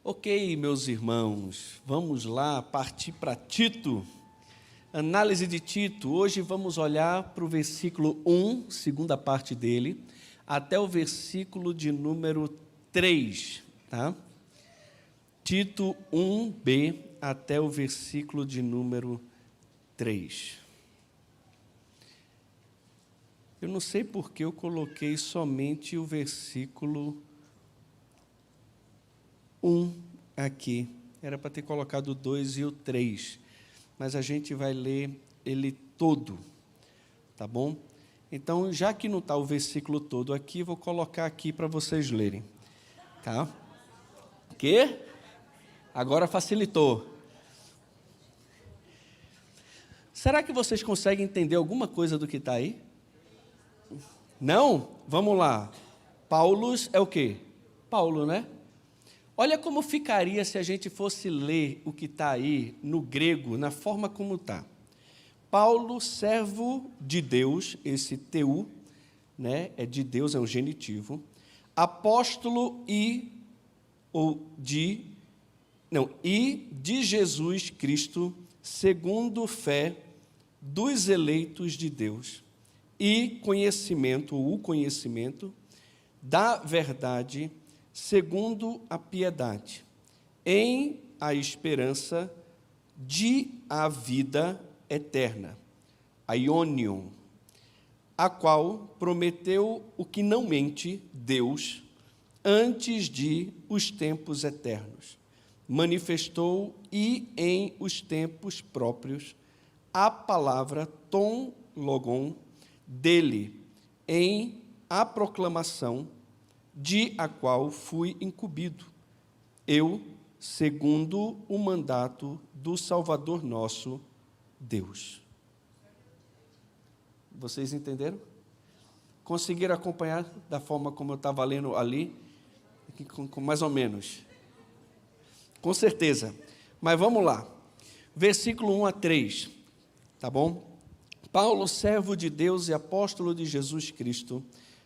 Ok, meus irmãos, vamos lá partir para Tito. Análise de Tito. Hoje vamos olhar para o versículo 1, segunda parte dele, até o versículo de número 3, tá? Tito 1b até o versículo de número 3. Eu não sei por que eu coloquei somente o versículo 1 aqui. Era para ter colocado o 2 e o 3. Mas a gente vai ler ele todo, tá bom? Então, já que não está o versículo todo aqui, vou colocar aqui para vocês lerem, tá? Quê? Agora facilitou. Será que vocês conseguem entender alguma coisa do que está aí? Não? Vamos lá. Paulus é o quê? Paulo, né? Olha como ficaria se a gente fosse ler o que está aí no grego, na forma como está. Paulo, servo de Deus, esse teu, né, é de Deus, é um genitivo. Apóstolo e de Jesus Cristo, segundo fé dos eleitos de Deus, e conhecimento, ou o conhecimento da verdade, segundo a piedade, em a esperança de a vida eterna, a Ionion, a qual prometeu o que não mente Deus antes de os tempos eternos. Manifestou e em os tempos próprios a palavra ton logon dele, em a proclamação de a qual fui incumbido, eu, segundo o mandato do Salvador nosso, Deus. Vocês entenderam? Conseguiram acompanhar da forma como eu estava lendo ali? Com mais ou menos. Com certeza. Mas vamos lá. Versículo 1 a 3, tá bom? Paulo, servo de Deus e apóstolo de Jesus Cristo,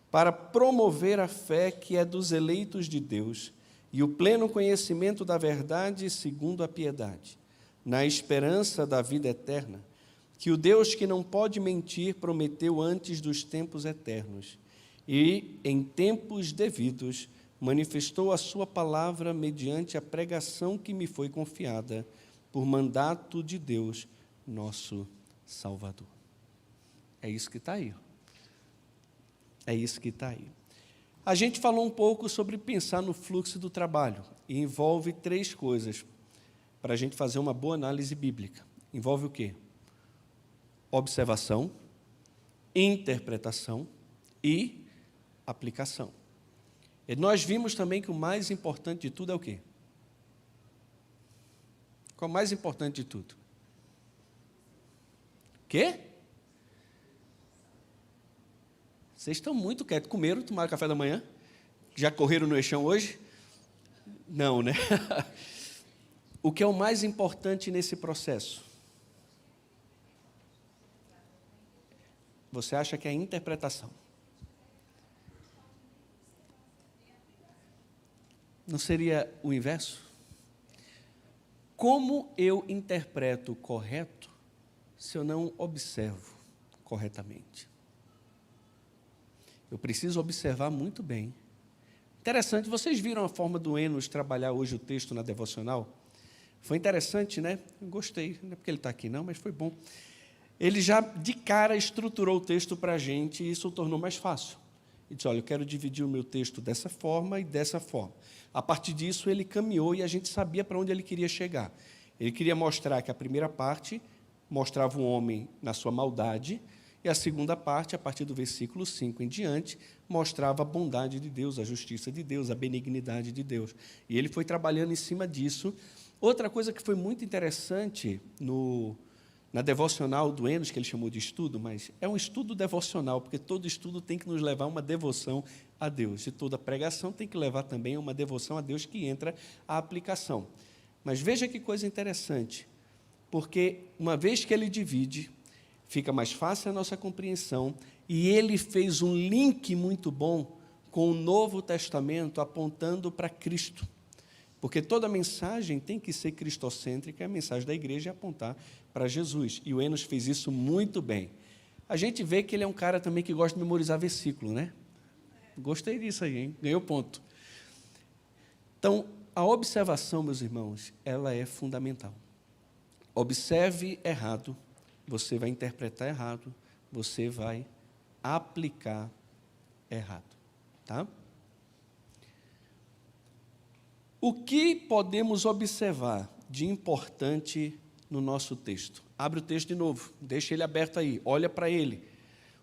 para promover a fé que é dos eleitos de Deus e o pleno conhecimento da verdade segundo a piedade, na esperança da vida eterna, que o Deus que não pode mentir prometeu antes dos tempos eternos e, em tempos devidos, manifestou a sua palavra mediante a pregação que me foi confiada por mandato de Deus, nosso Salvador. É isso que está aí. É isso que está aí. A gente falou um pouco sobre pensar no fluxo do trabalho, e envolve 3 coisas para a gente fazer uma boa análise bíblica. Envolve o quê? Observação, interpretação e aplicação. E nós vimos também que o mais importante de tudo é o quê? Qual é o mais importante de tudo? O quê? Vocês estão muito quietos. Comeram, tomaram café da manhã? Já correram no eixão hoje? Não, né? O que é o mais importante nesse processo? Você acha que é a interpretação? Não seria o inverso? Como eu interpreto correto se eu não observo corretamente? Eu preciso observar muito bem. Interessante, vocês viram a forma do Enos trabalhar hoje o texto na devocional? Foi interessante, né? Eu gostei, não é porque ele está aqui não, mas foi bom. Ele já de cara estruturou o texto para a gente e isso o tornou mais fácil. Ele disse, olha, eu quero dividir o meu texto dessa forma e dessa forma. A partir disso, ele caminhou e a gente sabia para onde ele queria chegar. Ele queria mostrar que a primeira parte mostrava o homem na sua maldade, e a segunda parte, a partir do versículo 5 em diante, mostrava a bondade de Deus, a justiça de Deus, a benignidade de Deus. E ele foi trabalhando em cima disso. Outra coisa que foi muito interessante na devocional do Enos, que ele chamou de estudo, mas é um estudo devocional, porque todo estudo tem que nos levar a uma devoção a Deus. E toda pregação tem que levar também a uma devoção a Deus, que entra a aplicação. Mas veja que coisa interessante, porque uma vez que ele divide, fica mais fácil a nossa compreensão, e ele fez um link muito bom com o Novo Testamento apontando para Cristo. Porque toda mensagem tem que ser cristocêntrica, a mensagem da igreja é apontar para Jesus. E o Enos fez isso muito bem. A gente vê que ele é um cara também que gosta de memorizar versículo, né? Gostei disso aí, hein? Ganhou ponto. Então, a observação, meus irmãos, ela é fundamental. Observe errado, você vai interpretar errado, você vai aplicar errado, tá? O que podemos observar de importante no nosso texto? Abre o texto de novo, deixa ele aberto aí, olha para ele.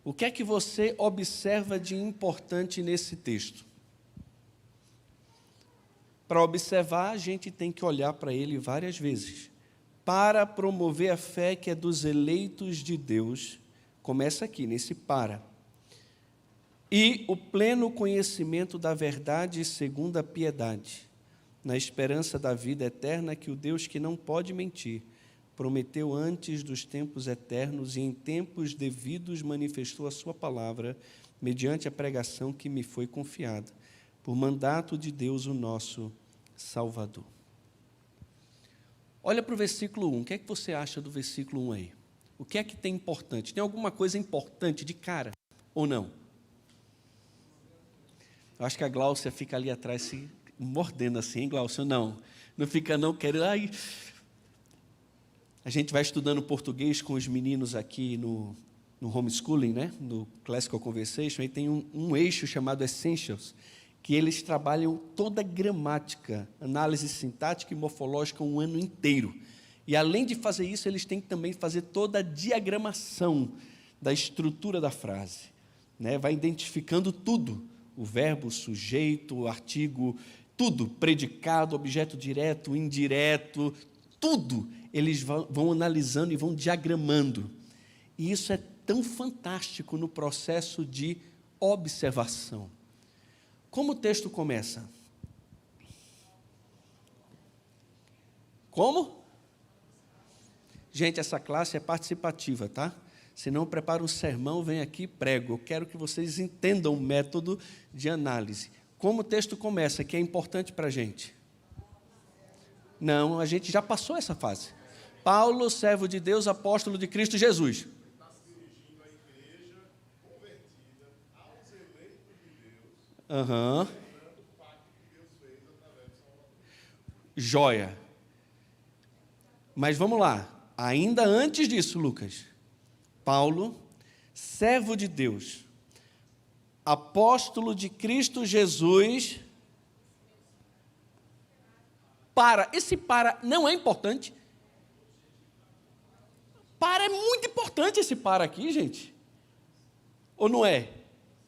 O que é que você observa de importante nesse texto? Para observar, a gente tem que olhar para ele várias vezes. Para promover a fé que é dos eleitos de Deus, começa aqui, nesse para. E o pleno conhecimento da verdade segundo a piedade, na esperança da vida eterna que o Deus que não pode mentir, prometeu antes dos tempos eternos e em tempos devidos manifestou a sua palavra, mediante a pregação que me foi confiada, por mandato de Deus, o nosso Salvador. Olha para o versículo 1. O que é que você acha do versículo 1 aí? O que é que tem importante? Tem alguma coisa importante de cara ou não? Eu acho que a Gláucia fica ali atrás se mordendo assim, hein, Gláucia? Não fica não querendo. Ai. A gente vai estudando português com os meninos aqui no homeschooling, né? No Classical Conversation, e tem um eixo chamado Essentials, que eles trabalham toda a gramática, análise sintática e morfológica um ano inteiro. E, além de fazer isso, eles têm que também fazer toda a diagramação da estrutura da frase, né? Vai identificando tudo, o verbo, o sujeito, o artigo, tudo, predicado, objeto direto, indireto, tudo, eles vão analisando e vão diagramando. E isso é tão fantástico no processo de observação. Como o texto começa? Como? Gente, essa classe é participativa, tá? Se não, prepara um sermão, vem aqui e prego. Eu quero que vocês entendam o método de análise. Como o texto começa, que é importante para a gente? Não, a gente já passou essa fase. Paulo, servo de Deus, apóstolo de Cristo Jesus. Joia. Mas vamos lá. Ainda antes disso, Lucas. Paulo, servo de Deus, apóstolo de Cristo Jesus. Esse para não é importante? Para é muito importante esse para aqui, gente. Ou não é?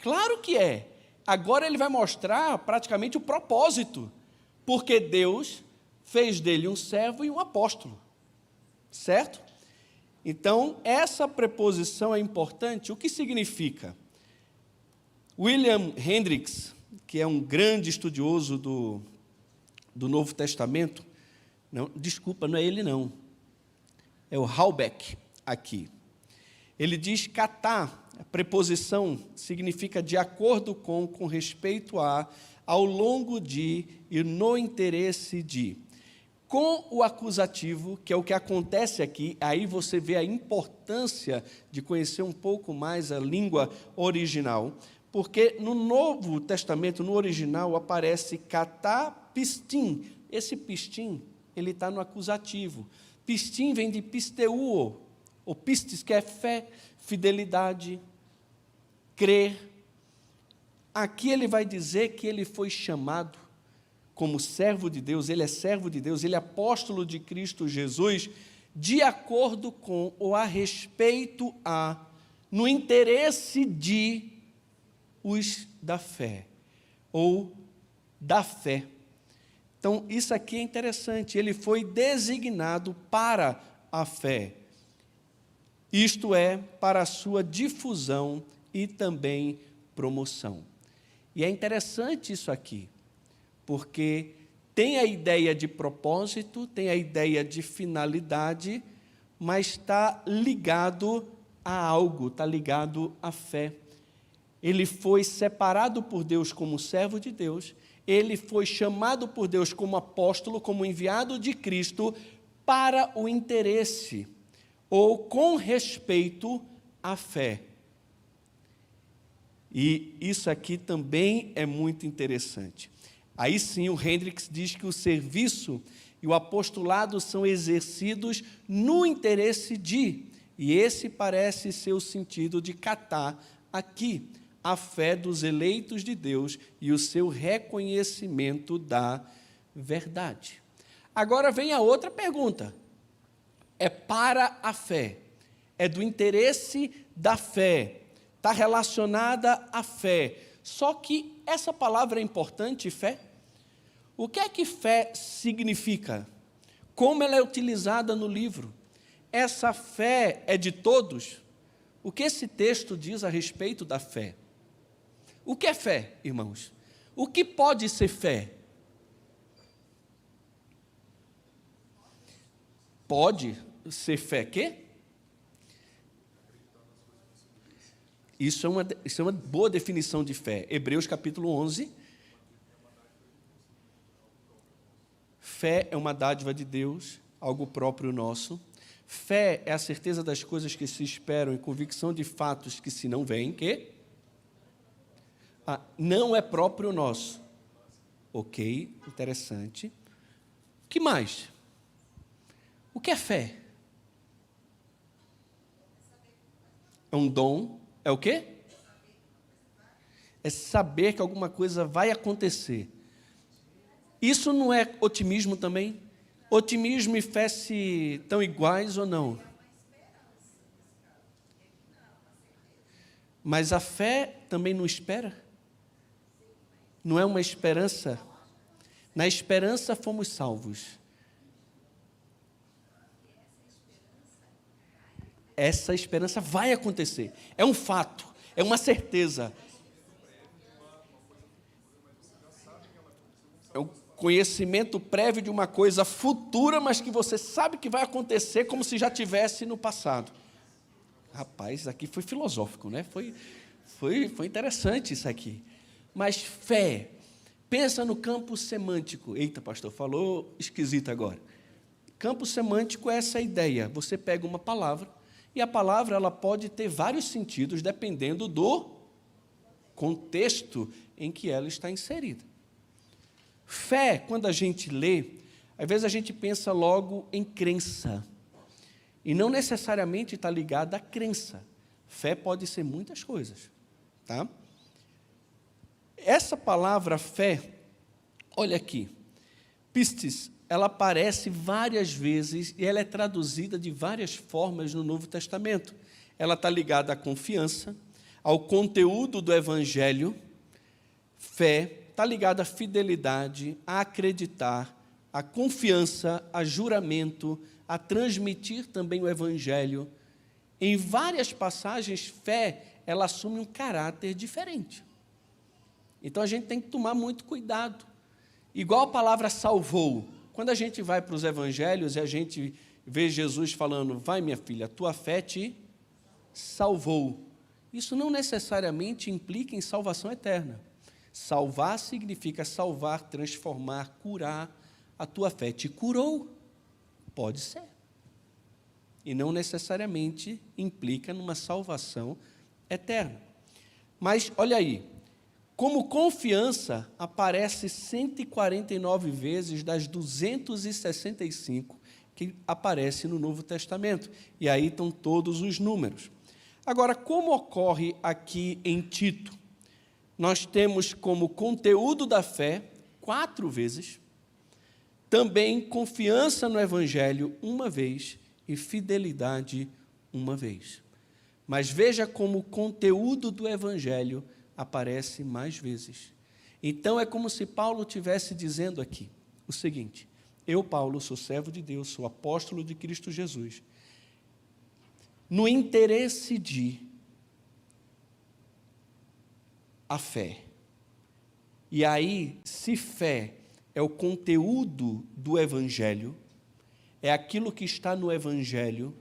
Claro que é. Agora ele vai mostrar praticamente o propósito, porque Deus fez dele um servo e um apóstolo, certo? Então, essa preposição é importante. O que significa? William Hendricks, que é um grande estudioso do Novo Testamento, não é ele não, é o Halbeck aqui. Ele diz catá, a preposição significa de acordo com respeito a, ao longo de e no interesse de. Com o acusativo, que é o que acontece aqui, aí você vê a importância de conhecer um pouco mais a língua original, porque no Novo Testamento, no original, aparece catá pistim. Esse pistim, ele está no acusativo. Pistim vem de pisteuo, ou pistis, que é fé, fidelidade, crer. Aqui ele vai dizer que ele foi chamado como servo de Deus, ele é servo de Deus, ele é apóstolo de Cristo Jesus, de acordo com ou a respeito a, no interesse de os da fé, ou da fé. Então, isso aqui é interessante, ele foi designado para a fé, isto é, para a sua difusão e também promoção. E é interessante isso aqui, porque tem a ideia de propósito, tem a ideia de finalidade, mas está ligado a algo, está ligado à fé. ele foi separado por Deus como servo de Deus, ele foi chamado por Deus como apóstolo, como enviado de Cristo, para o interesse, ou com respeito à fé. E isso aqui também é muito interessante. Aí sim, o Hendricks diz que o serviço e o apostolado são exercidos no interesse de, e esse parece ser o sentido de catar aqui, a fé dos eleitos de Deus e o seu reconhecimento da verdade. Agora vem a outra pergunta. É para a fé, é do interesse da fé, está relacionada à fé. Só que essa palavra é importante, fé? O que é que fé significa? Como ela é utilizada no livro? Essa fé é de todos? O que esse texto diz a respeito da fé? O que é fé, irmãos? O que pode ser fé? Pode ser fé quê? Isso é uma boa definição de fé. Hebreus capítulo 11. Fé é uma dádiva de Deus, algo próprio nosso. Fé é a certeza das coisas que se esperam e convicção de fatos que se não veem, que não é próprio nosso. Ok, interessante. O que mais? O que é fé? É um dom. É o quê? É saber que alguma coisa vai acontecer. Isso não é otimismo também? Otimismo e fé se estão iguais ou não? Mas a fé também não espera? Não é uma esperança? Na esperança fomos salvos. Essa esperança vai acontecer. É um fato, é uma certeza. É um conhecimento prévio de uma coisa futura, mas que você sabe que vai acontecer como se já tivesse no passado. Rapaz, aqui foi filosófico, né? Foi interessante isso aqui. Mas fé, pensa no campo semântico. Eita, pastor, falou esquisito agora. Campo semântico é essa ideia. Você pega uma palavra, e a palavra ela pode ter vários sentidos, dependendo do contexto em que ela está inserida. Fé, quando a gente lê, às vezes a gente pensa logo em crença, e não necessariamente está ligada à crença. Fé pode ser muitas coisas, tá? Essa palavra fé, olha aqui, pistis, ela aparece várias vezes e ela é traduzida de várias formas no Novo Testamento. Ela está ligada à confiança, ao conteúdo do Evangelho. Fé está ligada à fidelidade, a acreditar, à confiança, a juramento, a transmitir também o Evangelho. Em várias passagens, fé, ela assume um caráter diferente. Então, a gente tem que tomar muito cuidado. Igual a palavra salvou. Quando a gente vai para os evangelhos e a gente vê Jesus falando, vai minha filha, a tua fé te salvou. Isso não necessariamente implica em salvação eterna. Salvar significa salvar, transformar, curar. A tua fé te curou. Pode ser. E não necessariamente implica numa salvação eterna. Mas, olha aí, como confiança, aparece 149 vezes das 265 que aparece no Novo Testamento. E aí estão todos os números. Agora, como ocorre aqui em Tito? Nós temos como conteúdo da fé 4 vezes, também confiança no Evangelho 1 vez e fidelidade 1 vez. Mas veja como o conteúdo do Evangelho aparece mais vezes. Então, é como se Paulo estivesse dizendo aqui o seguinte: eu, Paulo, sou servo de Deus, sou apóstolo de Cristo Jesus, no interesse de a fé. E aí, se fé é o conteúdo do Evangelho, é aquilo que está no Evangelho,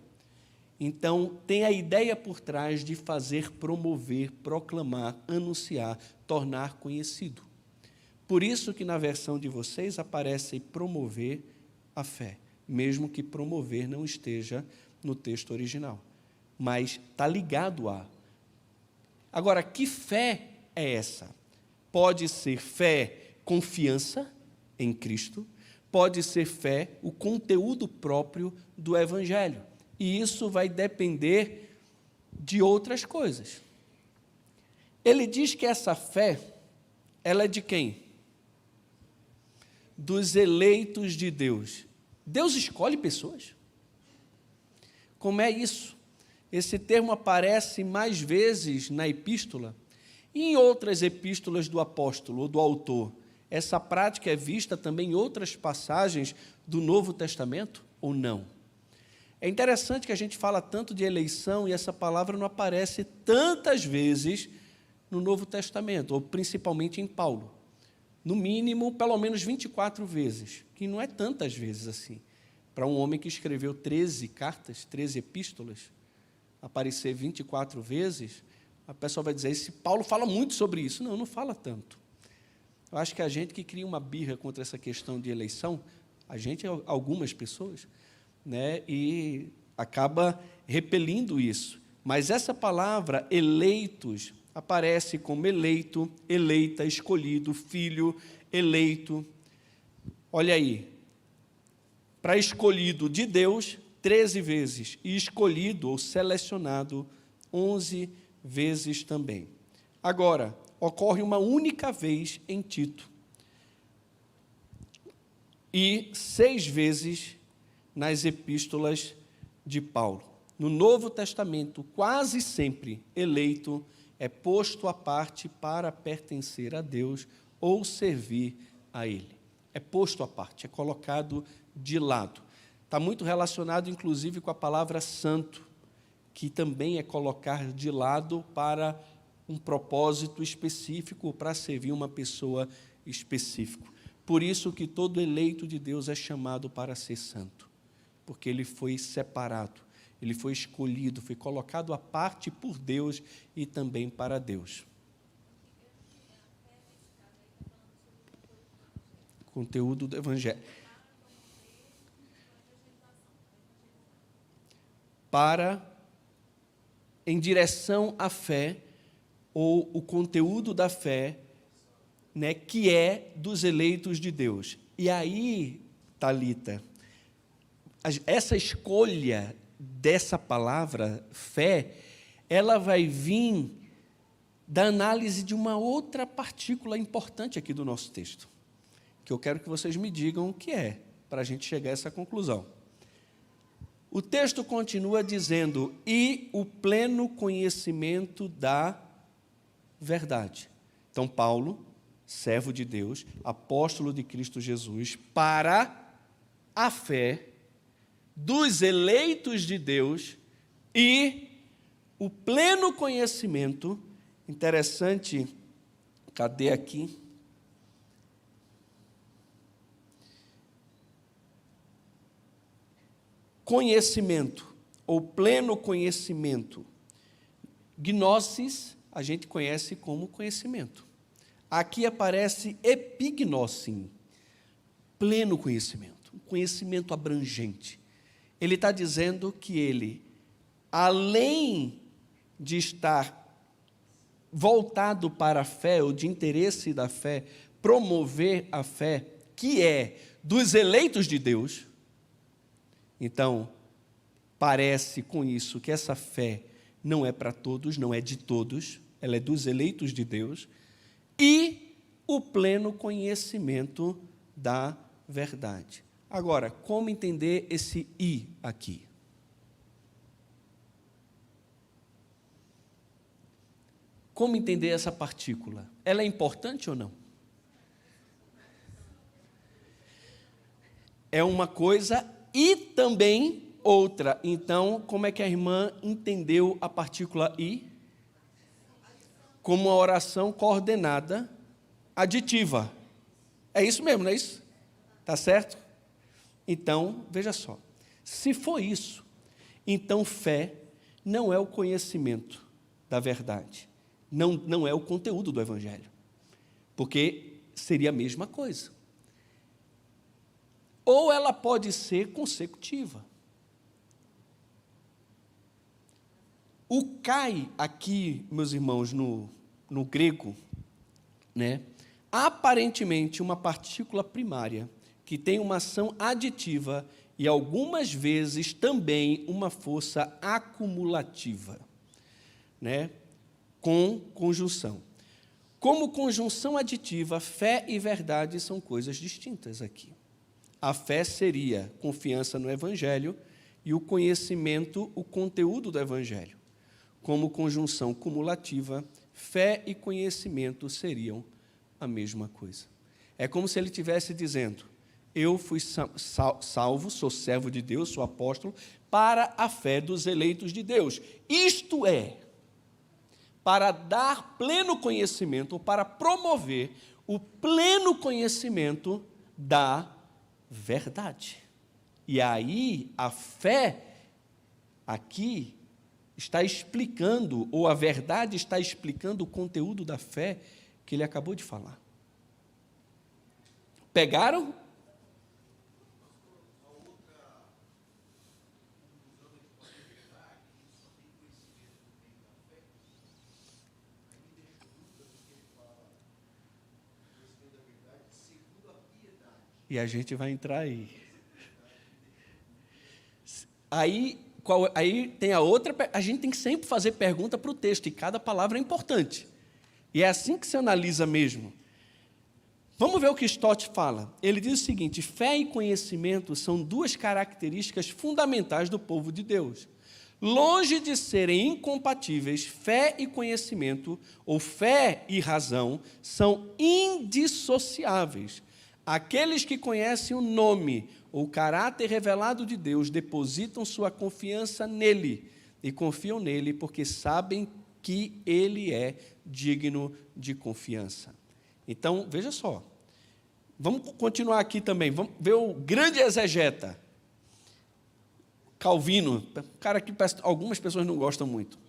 Então, tem a ideia por trás de fazer, promover, proclamar, anunciar, tornar conhecido. Por isso que na versão de vocês aparece promover a fé, mesmo que promover não esteja no texto original. Mas está ligado a. Agora, que fé é essa? Pode ser fé, confiança em Cristo, pode ser fé, o conteúdo próprio do Evangelho. E isso vai depender de outras coisas. Ele diz que essa fé, ela é de quem? Dos eleitos de Deus. Deus escolhe pessoas? Como é isso? Esse termo aparece mais vezes na epístola e em outras epístolas do apóstolo ou do autor. Essa prática é vista também em outras passagens do Novo Testamento ou não? É interessante que a gente fala tanto de eleição e essa palavra não aparece tantas vezes no Novo Testamento, ou principalmente em Paulo. No mínimo, pelo menos 24 vezes, que não é tantas vezes assim. Para um homem que escreveu 13 cartas, 13 epístolas, aparecer 24 vezes, a pessoa vai dizer, esse Paulo fala muito sobre isso. Não, não fala tanto. Eu acho que a gente que cria uma birra contra essa questão de eleição, a gente, algumas pessoas, né, e acaba repelindo isso. Mas essa palavra, eleitos, aparece como eleito, eleita, escolhido, filho, eleito. Olha aí, para escolhido de Deus, 13 vezes, e escolhido ou selecionado, 11 vezes também. Agora, ocorre uma única vez em Tito, e 6 vezes nas epístolas de Paulo. No Novo Testamento, quase sempre, eleito é posto à parte para pertencer a Deus ou servir a Ele. É posto à parte, é colocado de lado. Está muito relacionado, inclusive, com a palavra santo, que também é colocar de lado para um propósito específico, para servir uma pessoa específica. Por isso que todo eleito de Deus é chamado para ser santo, porque ele foi separado, ele foi escolhido, foi colocado à parte por Deus e também para Deus. Conteúdo do Evangelho. Em direção à fé, ou o conteúdo da fé, né, que é dos eleitos de Deus. E aí, Thalita, essa escolha dessa palavra, fé, ela vai vir da análise de uma outra partícula importante aqui do nosso texto, que eu quero que vocês me digam o que é, para a gente chegar a essa conclusão. O texto continua dizendo, e o pleno conhecimento da verdade. Então, Paulo, servo de Deus, apóstolo de Cristo Jesus, para a fé dos eleitos de Deus e o pleno conhecimento, interessante, cadê aqui? Conhecimento, ou pleno conhecimento. Gnosis, a gente conhece como conhecimento. Aqui aparece epignosim, pleno conhecimento, um conhecimento abrangente. Ele está dizendo que ele, além de estar voltado para a fé, ou de interesse da fé, promover a fé, que é dos eleitos de Deus. Então, parece com isso que essa fé não é para todos, não é de todos, ela é dos eleitos de Deus, e o pleno conhecimento da verdade. Agora, como entender esse "e" aqui? Como entender essa partícula? Ela é importante ou não? É uma coisa e também outra. Então, como é que a irmã entendeu a partícula "e"? Como uma oração coordenada aditiva. É isso mesmo, não é isso? Está certo? Então, veja só. Se for isso, Então, fé não é o conhecimento da verdade, não é o conteúdo do Evangelho, porque seria a mesma coisa. Ou ela pode ser consecutiva. O kai aqui, meus irmãos, no grego, né, aparentemente uma partícula primária que tem uma ação aditiva e algumas vezes também uma força acumulativa, né, com conjunção. Como conjunção aditiva, fé e verdade são coisas distintas aqui. A fé seria confiança no Evangelho e o conhecimento, o conteúdo do Evangelho. Como conjunção cumulativa, fé e conhecimento seriam a mesma coisa. É como se ele estivesse dizendo: eu fui salvo, sou servo de Deus, sou apóstolo, para a fé dos eleitos de Deus. Isto é, para dar pleno conhecimento, ou para promover o pleno conhecimento da verdade. E aí, a fé aqui está explicando, ou a verdade está explicando o conteúdo da fé que ele acabou de falar. Pegaram? E a gente vai entrar aí. Aí tem a outra, a gente tem que sempre fazer pergunta para o texto, e cada palavra é importante. E é assim que se analisa mesmo. Vamos ver o que Stott fala. Ele diz o seguinte: fé e conhecimento são duas características fundamentais do povo de Deus. Longe de serem incompatíveis, fé e conhecimento, ou fé e razão, são indissociáveis. Aqueles que conhecem o nome ou o caráter revelado de Deus depositam sua confiança nele e confiam nele porque sabem que ele é digno de confiança. Então, veja só, vamos continuar aqui também, vamos ver o grande exegeta, Calvino, um cara que algumas pessoas não gostam muito.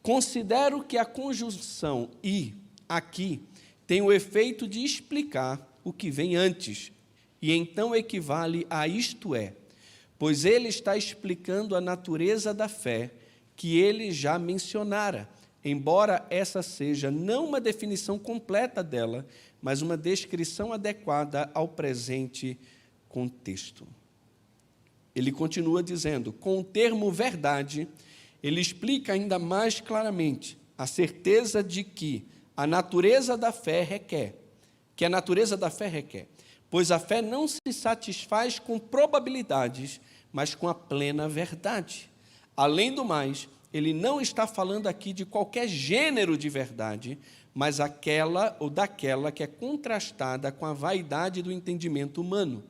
Considero que a conjunção e aqui tem o efeito de explicar o que vem antes, e então equivale a isto é, pois ele está explicando a natureza da fé que ele já mencionara, embora essa seja não uma definição completa dela, mas uma descrição adequada ao presente contexto. Ele continua dizendo, com o termo verdade, ele explica ainda mais claramente a certeza de que a natureza da fé requer, pois a fé não se satisfaz com probabilidades, mas com a plena verdade. Além do mais, ele não está falando aqui de qualquer gênero de verdade, mas aquela ou daquela que é contrastada com a vaidade do entendimento humano.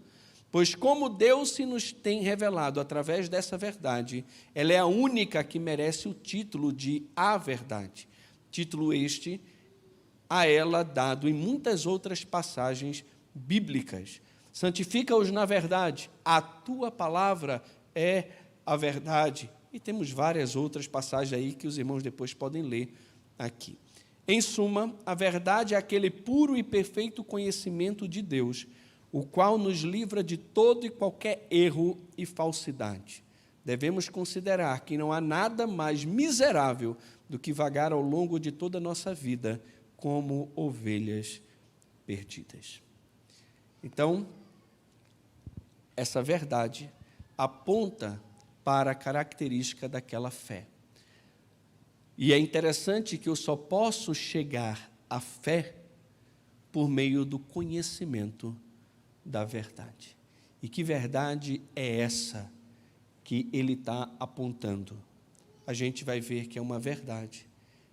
Pois como Deus se nos tem revelado através dessa verdade, ela é a única que merece o título de a verdade. Título este a ela dado em muitas outras passagens bíblicas. Santifica-os na verdade, a tua palavra é a verdade. E temos várias outras passagens aí que os irmãos depois podem ler aqui. Em suma, a verdade é aquele puro e perfeito conhecimento de Deus, o qual nos livra de todo e qualquer erro e falsidade. Devemos considerar que não há nada mais miserável do que vagar ao longo de toda a nossa vida como ovelhas perdidas. Então, essa verdade aponta para a característica daquela fé. E é interessante que eu só posso chegar à fé por meio do conhecimento da verdade. E que verdade é essa que ele está apontando? A gente vai ver que é uma verdade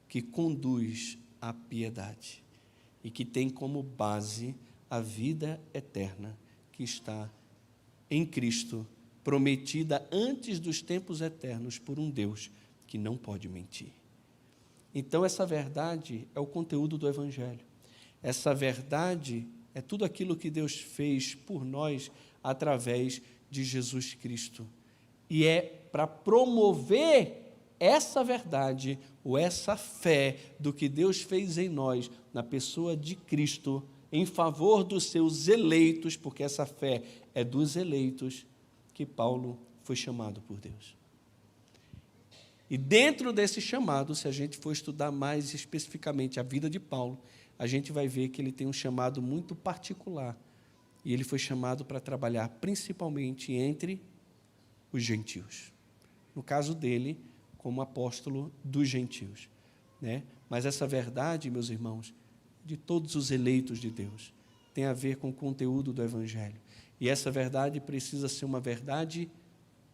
que conduz à piedade e que tem como base a vida eterna que está em Cristo, prometida antes dos tempos eternos por um Deus que não pode mentir. Então, essa verdade é o conteúdo do Evangelho. Essa verdade é tudo aquilo que Deus fez por nós através de Jesus Cristo. E é para promover essa verdade, ou essa fé do que Deus fez em nós, na pessoa de Cristo, em favor dos seus eleitos, porque essa fé é dos eleitos, que Paulo foi chamado por Deus. E dentro desse chamado, se a gente for estudar mais especificamente a vida de Paulo, a gente vai ver que ele tem um chamado muito particular. E ele foi chamado para trabalhar principalmente entre os gentios. No caso dele, como apóstolo dos gentios, né? Mas essa verdade, meus irmãos, de todos os eleitos de Deus, tem a ver com o conteúdo do Evangelho. E essa verdade precisa ser uma verdade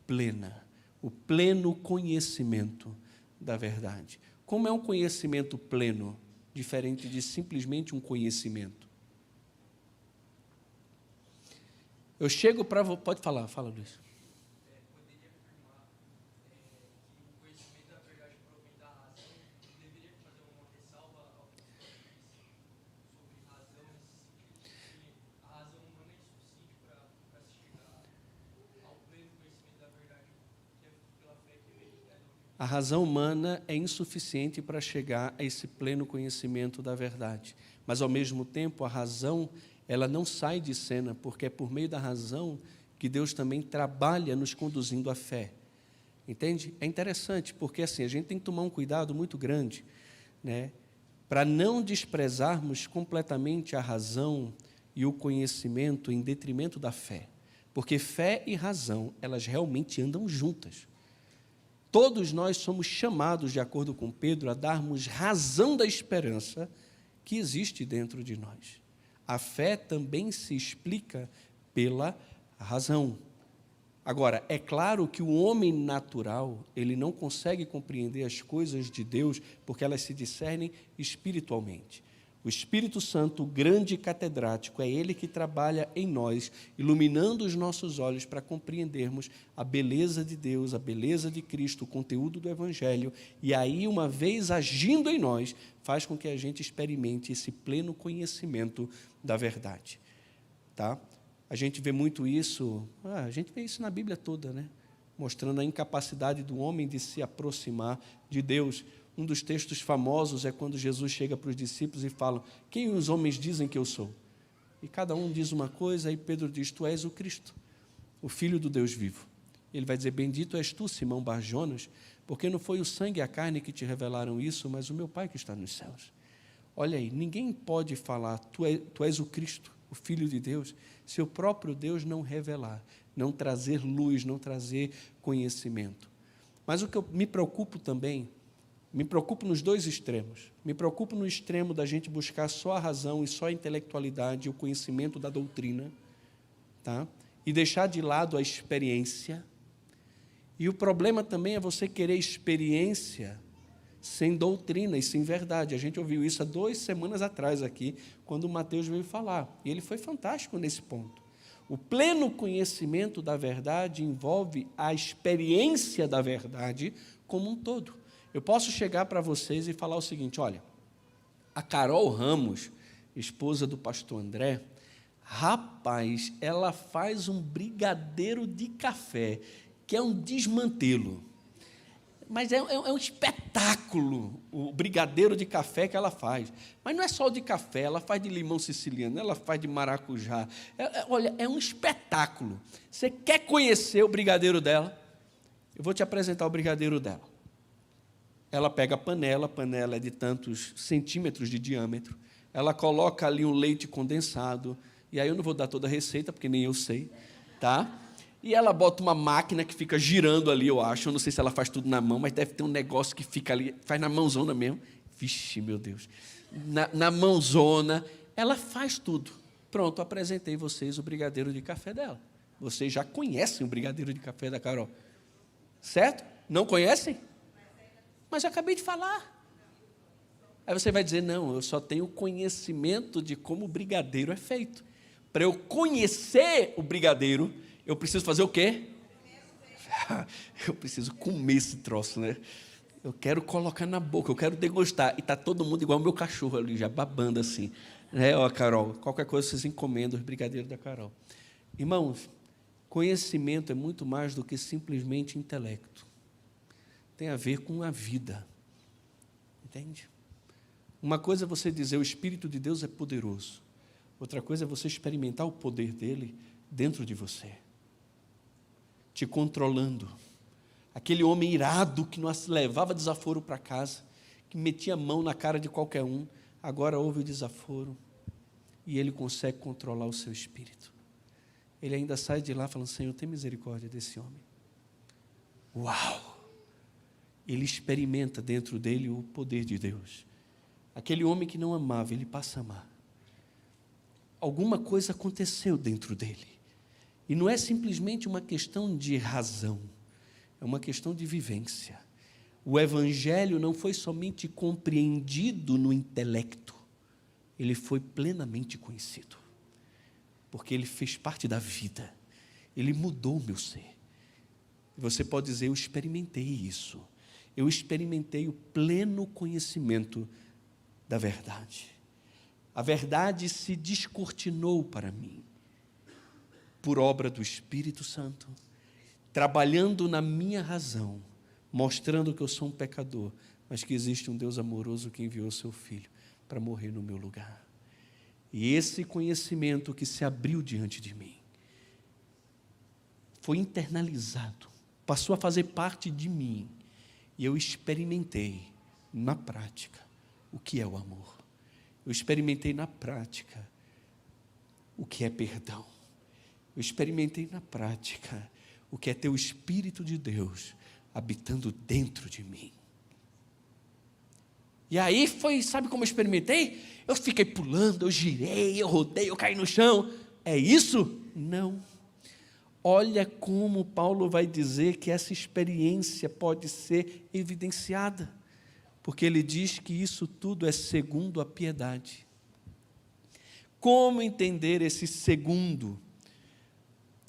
plena, o pleno conhecimento da verdade. Como é um conhecimento pleno, diferente de simplesmente um conhecimento? Eu chego para... Pode falar, fala, Luiz. Poderia afirmar que o conhecimento da verdade provém da razão, e deveria fazer uma ressalva ao que você disse sobre razão, nesse sentido, que a razão humana é insuficiente para se chegar ao pleno conhecimento da verdade, que é pela fé que vem. A razão humana é insuficiente para chegar a esse pleno conhecimento da verdade. Mas, ao mesmo tempo, a razão, ela não sai de cena, porque é por meio da razão que Deus também trabalha nos conduzindo à fé. Entende? É interessante, porque assim, a gente tem que tomar um cuidado muito grande, né, para não desprezarmos completamente a razão e o conhecimento em detrimento da fé. Porque fé e razão, elas realmente andam juntas. Todos nós somos chamados, de acordo com Pedro, a darmos razão da esperança que existe dentro de nós. A fé também se explica pela razão. Agora, é claro que o homem natural, ele não consegue compreender as coisas de Deus, porque elas se discernem espiritualmente. O Espírito Santo, o grande catedrático, é ele que trabalha em nós, iluminando os nossos olhos para compreendermos a beleza de Deus, a beleza de Cristo, o conteúdo do Evangelho, e aí, uma vez agindo em nós, faz com que a gente experimente esse pleno conhecimento da verdade. Tá? A gente vê muito isso, a gente vê isso na Bíblia toda, né? Mostrando a incapacidade do homem de se aproximar de Deus. Um dos textos famosos é quando Jesus chega para os discípulos e fala: quem os homens dizem que eu sou? E cada um diz uma coisa, e Pedro diz: tu és o Cristo, o Filho do Deus vivo. Ele vai dizer: bendito és tu, Simão Bar-Jonas, porque não foi o sangue e a carne que te revelaram isso, mas o meu Pai que está nos céus. Olha aí, ninguém pode falar, tu és o Cristo, o Filho de Deus, se o próprio Deus não revelar, não trazer luz, não trazer conhecimento. Mas o que eu me preocupo também, me preocupo nos dois extremos. Me preocupo no extremo da gente buscar só a razão e só a intelectualidade e o conhecimento da doutrina, tá? E deixar de lado a experiência. E o problema também é você querer experiência sem doutrina e sem verdade. A gente ouviu isso há 2 semanas atrás aqui, quando o Mateus veio falar. E ele foi fantástico nesse ponto. O pleno conhecimento da verdade envolve a experiência da verdade como um todo. Eu posso chegar para vocês e falar o seguinte: olha, a Carol Ramos, esposa do pastor André, rapaz, ela faz um brigadeiro de café, que é um desmantelo. Mas é um espetáculo o brigadeiro de café que ela faz. Mas não é só o de café, ela faz de limão siciliano, ela faz de maracujá. Olha, é um espetáculo. Você quer conhecer o brigadeiro dela? Eu vou te apresentar o brigadeiro dela. Ela pega a panela é de tantos centímetros de diâmetro, ela coloca ali um leite condensado, e aí eu não vou dar toda a receita, porque nem eu sei, tá? E ela bota uma máquina que fica girando ali, eu acho, eu não sei se ela faz tudo na mão, mas deve ter um negócio que fica ali, faz na mãozona mesmo, vixe, meu Deus, na mãozona, ela faz tudo. Pronto, apresentei vocês o brigadeiro de café dela. Vocês já conhecem o brigadeiro de café da Carol, certo? Não conhecem? Mas eu acabei de falar. Aí você vai dizer: não, eu só tenho conhecimento de como o brigadeiro é feito. Para eu conhecer o brigadeiro, eu preciso fazer o quê? Eu preciso comer esse troço, né? Eu quero colocar na boca, eu quero degustar. E está todo mundo igual o meu cachorro ali, já babando assim. Ó, Carol, qualquer coisa vocês encomendam os brigadeiros da Carol. Irmãos, Conhecimento é muito mais do que simplesmente intelecto. Tem a ver com a vida. Entende? Uma coisa é você dizer, o Espírito de Deus é poderoso. Outra coisa é você experimentar o poder dele dentro de você. Te controlando. Aquele homem irado que nos levava desaforo para casa, que metia a mão na cara de qualquer um, agora houve o desaforo e ele consegue controlar o seu espírito. Ele ainda sai de lá falando, Senhor, tem misericórdia desse homem. Uau! Ele experimenta dentro dele o poder de Deus. Aquele homem que não amava, ele passa a amar. Alguma coisa aconteceu dentro dele. E não é simplesmente uma questão de razão, é uma questão de vivência. O Evangelho não foi somente compreendido no intelecto, ele foi plenamente conhecido. Porque ele fez parte da vida, ele mudou o meu ser. E você pode dizer, eu experimentei isso. Eu experimentei o pleno conhecimento da verdade. A verdade se descortinou para mim, por obra do Espírito Santo, trabalhando na minha razão, mostrando que eu sou um pecador, mas que existe um Deus amoroso que enviou seu Filho para morrer no meu lugar. E esse conhecimento que se abriu diante de mim, foi internalizado, passou a fazer parte de mim, e eu experimentei na prática o que é o amor. Eu experimentei na prática o que é perdão. Eu experimentei na prática o que é ter o Espírito de Deus habitando dentro de mim. E aí foi, sabe como eu experimentei? Eu fiquei pulando, eu girei, eu rodei, eu caí no chão. É isso? Não. Olha como Paulo vai dizer que essa experiência pode ser evidenciada, porque ele diz que isso tudo é segundo a piedade. Como entender esse segundo?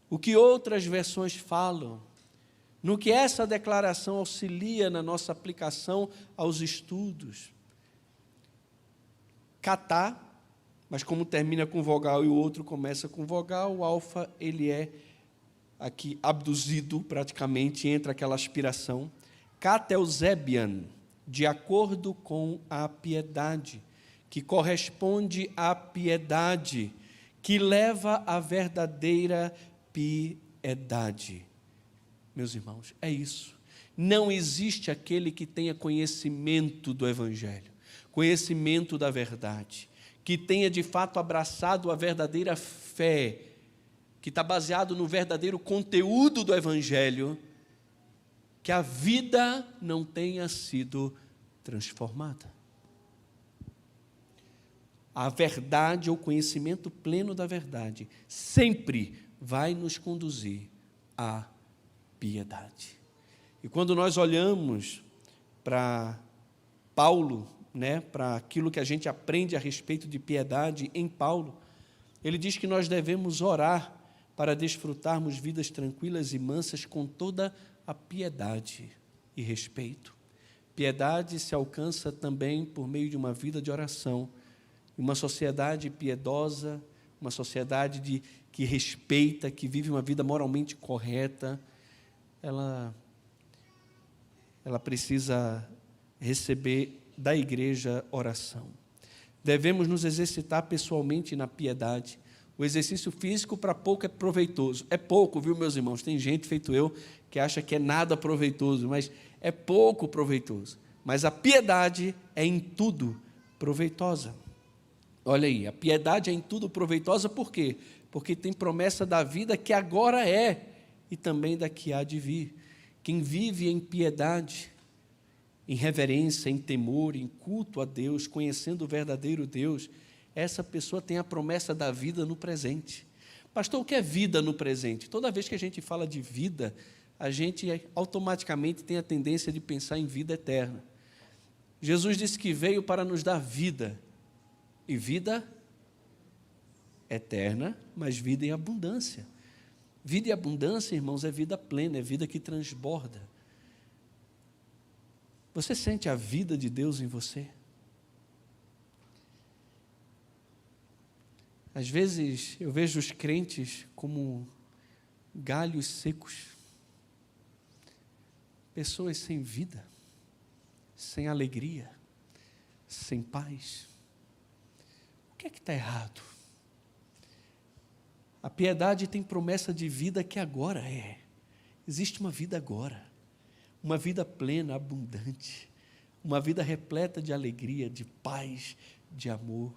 O que outras versões falam? No que essa declaração auxilia na nossa aplicação aos estudos? Catá, mas como termina com vogal e o outro começa com vogal, o alfa, ele é aqui abduzido praticamente, entra aquela aspiração. Kateusebian, de acordo com a piedade, que corresponde à piedade, que leva à verdadeira piedade. Meus irmãos, é isso. Não existe aquele que tenha conhecimento do Evangelho, conhecimento da verdade, que tenha de fato abraçado a verdadeira fé, que está baseado no verdadeiro conteúdo do Evangelho, que a vida não tenha sido transformada. A verdade, ou conhecimento pleno da verdade, sempre vai nos conduzir à piedade. E quando nós olhamos para Paulo, para aquilo que a gente aprende a respeito de piedade em Paulo, ele diz que nós devemos orar para desfrutarmos vidas tranquilas e mansas com toda a piedade e respeito. Piedade se alcança também por meio de uma vida de oração. Uma sociedade piedosa, uma sociedade que respeita, que vive uma vida moralmente correta, ela precisa receber da igreja oração. Devemos nos exercitar pessoalmente na piedade. O exercício físico para pouco é proveitoso. É pouco, viu, meus irmãos? Tem gente, feito eu, que acha que é nada proveitoso, mas é pouco proveitoso. Mas a piedade é em tudo proveitosa. Olha aí, a piedade é em tudo proveitosa, por quê? Porque tem promessa da vida que agora é e também da que há de vir. Quem vive em piedade, em reverência, em temor, em culto a Deus, conhecendo o verdadeiro Deus, essa pessoa tem a promessa da vida no presente. Pastor, o que é vida no presente? Toda vez que a gente fala de vida, a gente automaticamente tem a tendência de pensar em vida eterna. Jesus disse que veio para nos dar vida, e vida eterna, mas vida em abundância. Vida em abundância, irmãos, é vida plena, é vida que transborda. Você sente a vida de Deus em você? Às vezes eu vejo os crentes como galhos secos, pessoas sem vida, sem alegria, sem paz. O que é que está errado? A piedade tem promessa de vida que agora é. Existe uma vida agora, uma vida plena, abundante, uma vida repleta de alegria, de paz, de amor,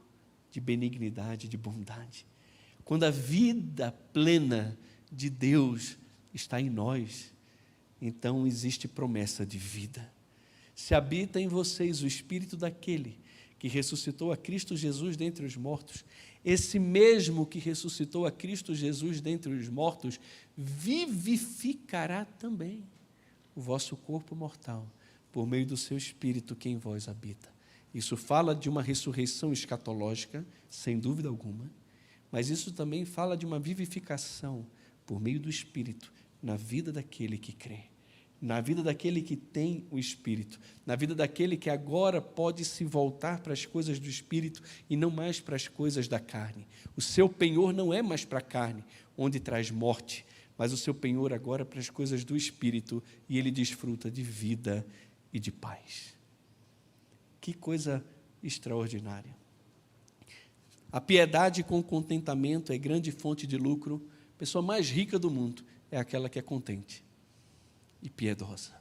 de benignidade, de bondade. Quando a vida plena de Deus está em nós, então existe promessa de vida. Se habita em vocês o Espírito daquele que ressuscitou a Cristo Jesus dentre os mortos, esse mesmo que ressuscitou a Cristo Jesus dentre os mortos, vivificará também o vosso corpo mortal, por meio do seu Espírito que em vós habita. Isso fala de uma ressurreição escatológica, sem dúvida alguma, mas isso também fala de uma vivificação por meio do Espírito na vida daquele que crê, na vida daquele que tem o Espírito, na vida daquele que agora pode se voltar para as coisas do Espírito e não mais para as coisas da carne. O seu penhor não é mais para a carne, onde traz morte, mas o seu penhor agora é para as coisas do Espírito, e ele desfruta de vida e de paz. Que coisa extraordinária. A piedade com contentamento é grande fonte de lucro. A pessoa mais rica do mundo é aquela que é contente e piedosa.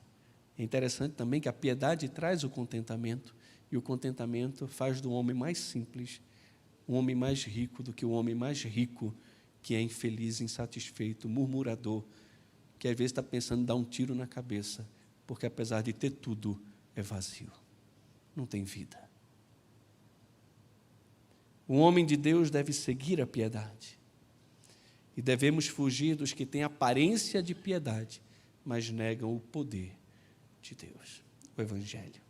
É interessante também que a piedade traz o contentamento, e o contentamento faz do homem mais simples um homem mais rico do que o homem mais rico, que é infeliz, insatisfeito, murmurador, que às vezes está pensando em dar um tiro na cabeça, porque apesar de ter tudo, é vazio, não tem vida. O homem de Deus deve seguir a piedade, e devemos fugir dos que têm aparência de piedade, mas negam o poder de Deus, o Evangelho.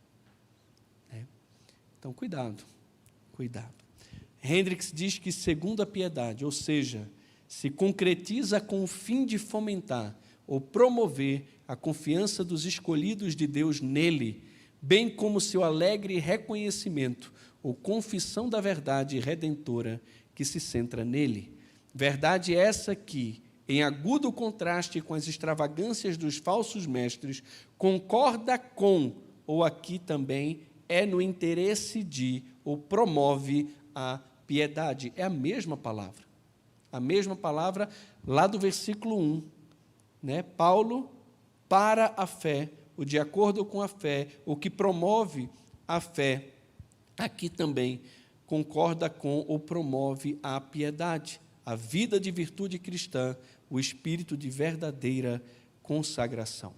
Então, cuidado. Hendricks diz que, segundo a piedade, ou seja, se concretiza com o fim de fomentar ou promover a confiança dos escolhidos de Deus nele, bem como seu alegre reconhecimento ou confissão da verdade redentora que se centra nele. Verdade essa que, em agudo contraste com as extravagâncias dos falsos mestres, concorda com, ou aqui também, é no interesse de, ou promove a piedade. É a mesma palavra lá do versículo 1. Paulo, para a fé, o de acordo com a fé, o que promove a fé, aqui também concorda com ou promove a piedade, a vida de virtude cristã, o espírito de verdadeira consagração.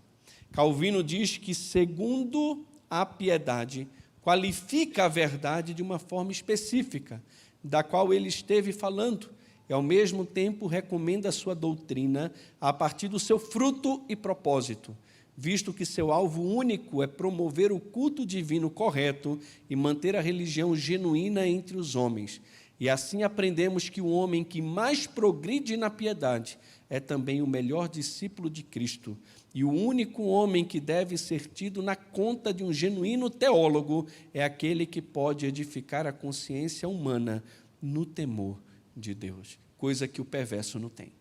Calvino diz que, segundo a piedade, qualifica a verdade de uma forma específica, da qual ele esteve falando, e ao mesmo tempo recomenda a sua doutrina a partir do seu fruto e propósito, visto que seu alvo único é promover o culto divino correto e manter a religião genuína entre os homens. E assim aprendemos que o homem que mais progride na piedade é também o melhor discípulo de Cristo, e o único homem que deve ser tido na conta de um genuíno teólogo é aquele que pode edificar a consciência humana no temor de Deus, coisa que o perverso não tem.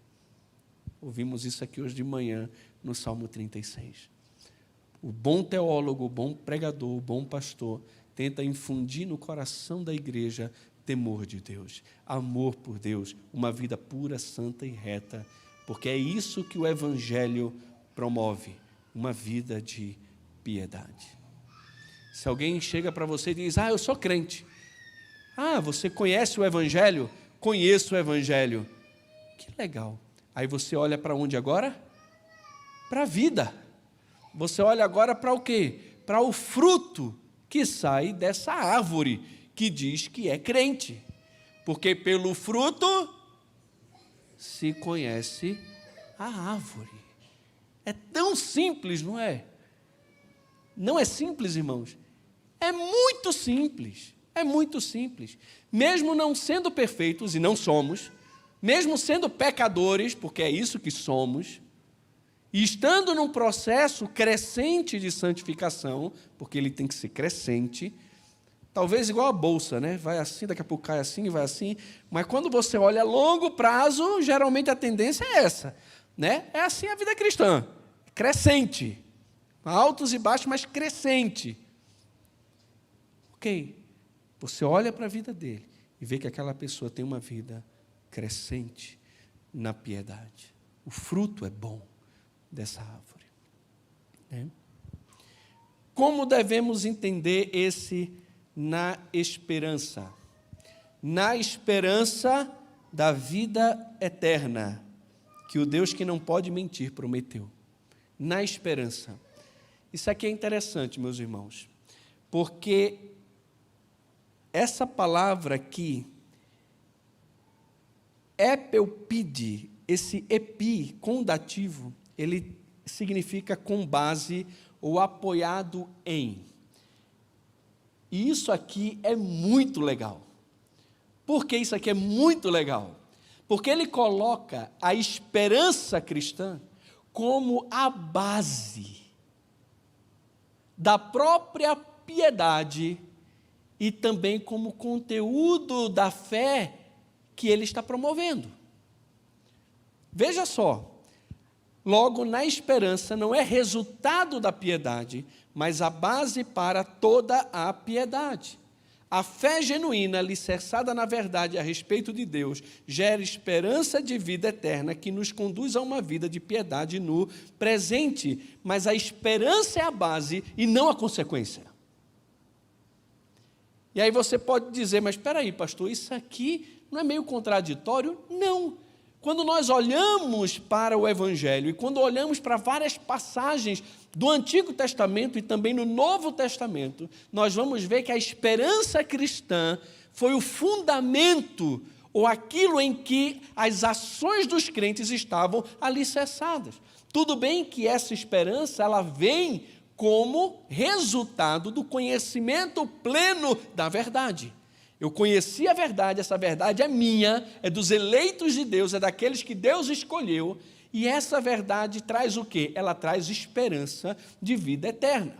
Ouvimos isso aqui hoje de manhã no Salmo 36. O bom teólogo, o bom pregador, o bom pastor tenta infundir no coração da igreja temor de Deus, amor por Deus, uma vida pura, santa e reta, porque é isso que o Evangelho promove, uma vida de piedade. Se alguém chega para você e diz: eu sou crente. Você conhece o Evangelho? Conheço o Evangelho. Que legal. Aí você olha para onde agora? Para a vida. Você olha agora para o quê? Para o fruto que sai dessa árvore que diz que é crente. Porque pelo fruto se conhece a árvore. É tão simples, não é? Não é simples, irmãos? É muito simples. É muito simples. Mesmo não sendo perfeitos, e não somos, mesmo sendo pecadores, porque é isso que somos, e estando num processo crescente de santificação, porque ele tem que ser crescente, talvez igual a bolsa, vai assim, daqui a pouco cai assim, vai assim, mas quando você olha a longo prazo, geralmente a tendência é essa. né? É assim a vida cristã, crescente, altos e baixos, mas crescente. Ok, você olha para a vida dele e vê que aquela pessoa tem uma vida crescente na piedade. O fruto é bom dessa árvore, né? Como devemos entender esse na esperança? Na esperança da vida eterna, que o Deus que não pode mentir prometeu. Na esperança. Isso aqui é interessante, meus irmãos, porque essa palavra aqui, epelpide, esse epi com dativo, ele significa com base ou apoiado em. E isso aqui é muito legal. Por que isso aqui é muito legal? Porque ele coloca a esperança cristã como a base da própria piedade e também como conteúdo da fé que ele está promovendo. Veja só, logo na esperança não é resultado da piedade, mas a base para toda a piedade. A fé genuína, alicerçada na verdade a respeito de Deus, gera esperança de vida eterna que nos conduz a uma vida de piedade no presente. Mas a esperança é a base e não a consequência. E aí você pode dizer, mas espera aí, pastor, isso aqui não é meio contraditório? Não. Quando nós olhamos para o Evangelho e quando olhamos para várias passagens do Antigo Testamento e também no Novo Testamento, nós vamos ver que a esperança cristã foi o fundamento ou aquilo em que as ações dos crentes estavam alicerçadas. Tudo bem que essa esperança ela vem como resultado do conhecimento pleno da verdade. Eu conheci a verdade, essa verdade é minha, é dos eleitos de Deus, é daqueles que Deus escolheu, e essa verdade traz o quê? Ela traz esperança de vida eterna.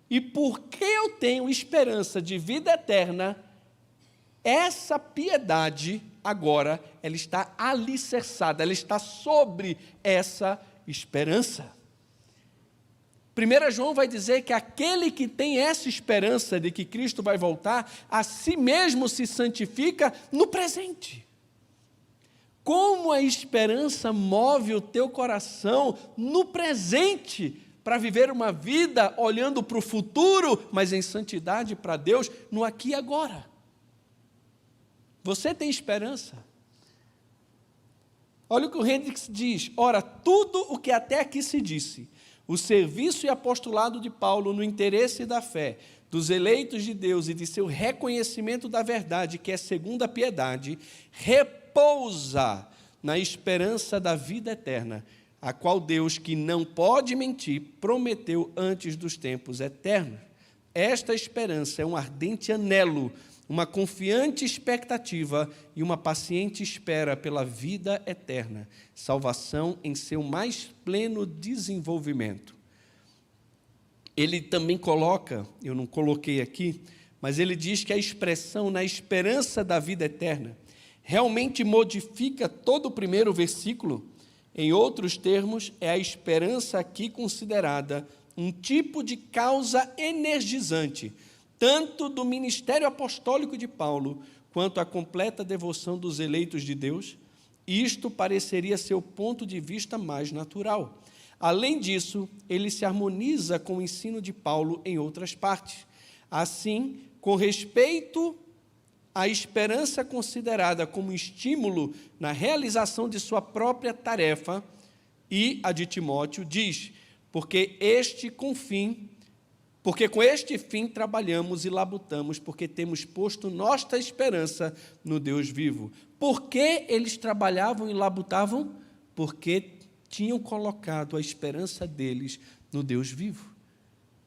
E porque eu tenho esperança de vida eterna, essa piedade agora, ela está alicerçada, ela está sobre essa esperança. 1 João vai dizer que aquele que tem essa esperança de que Cristo vai voltar, a si mesmo se santifica no presente. Como a esperança move o teu coração no presente, para viver uma vida olhando para o futuro, mas em santidade para Deus, no aqui e agora. Você tem esperança? Olha o que o Hendricks diz, ora, tudo o que até aqui se disse, o serviço e apostolado de Paulo no interesse da fé, dos eleitos de Deus e de seu reconhecimento da verdade, que é segundo a piedade, repousa na esperança da vida eterna, a qual Deus, que não pode mentir, prometeu antes dos tempos eternos. Esta esperança é um ardente anelo, uma confiante expectativa e uma paciente espera pela vida eterna, salvação em seu mais pleno desenvolvimento. Ele também coloca, eu não coloquei aqui, mas ele diz que a expressão na esperança da vida eterna realmente modifica todo o primeiro versículo. Em outros termos, é a esperança aqui considerada um tipo de causa energizante, tanto do ministério apostólico de Paulo, quanto a completa devoção dos eleitos de Deus. Isto pareceria ser o ponto de vista mais natural. Além disso, ele se harmoniza com o ensino de Paulo em outras partes. Assim, com respeito à esperança considerada como estímulo na realização de sua própria tarefa, e a de Timóteo diz, porque com este fim trabalhamos e labutamos, porque temos posto nossa esperança no Deus vivo. Por que eles trabalhavam e labutavam? Porque tinham colocado a esperança deles no Deus vivo.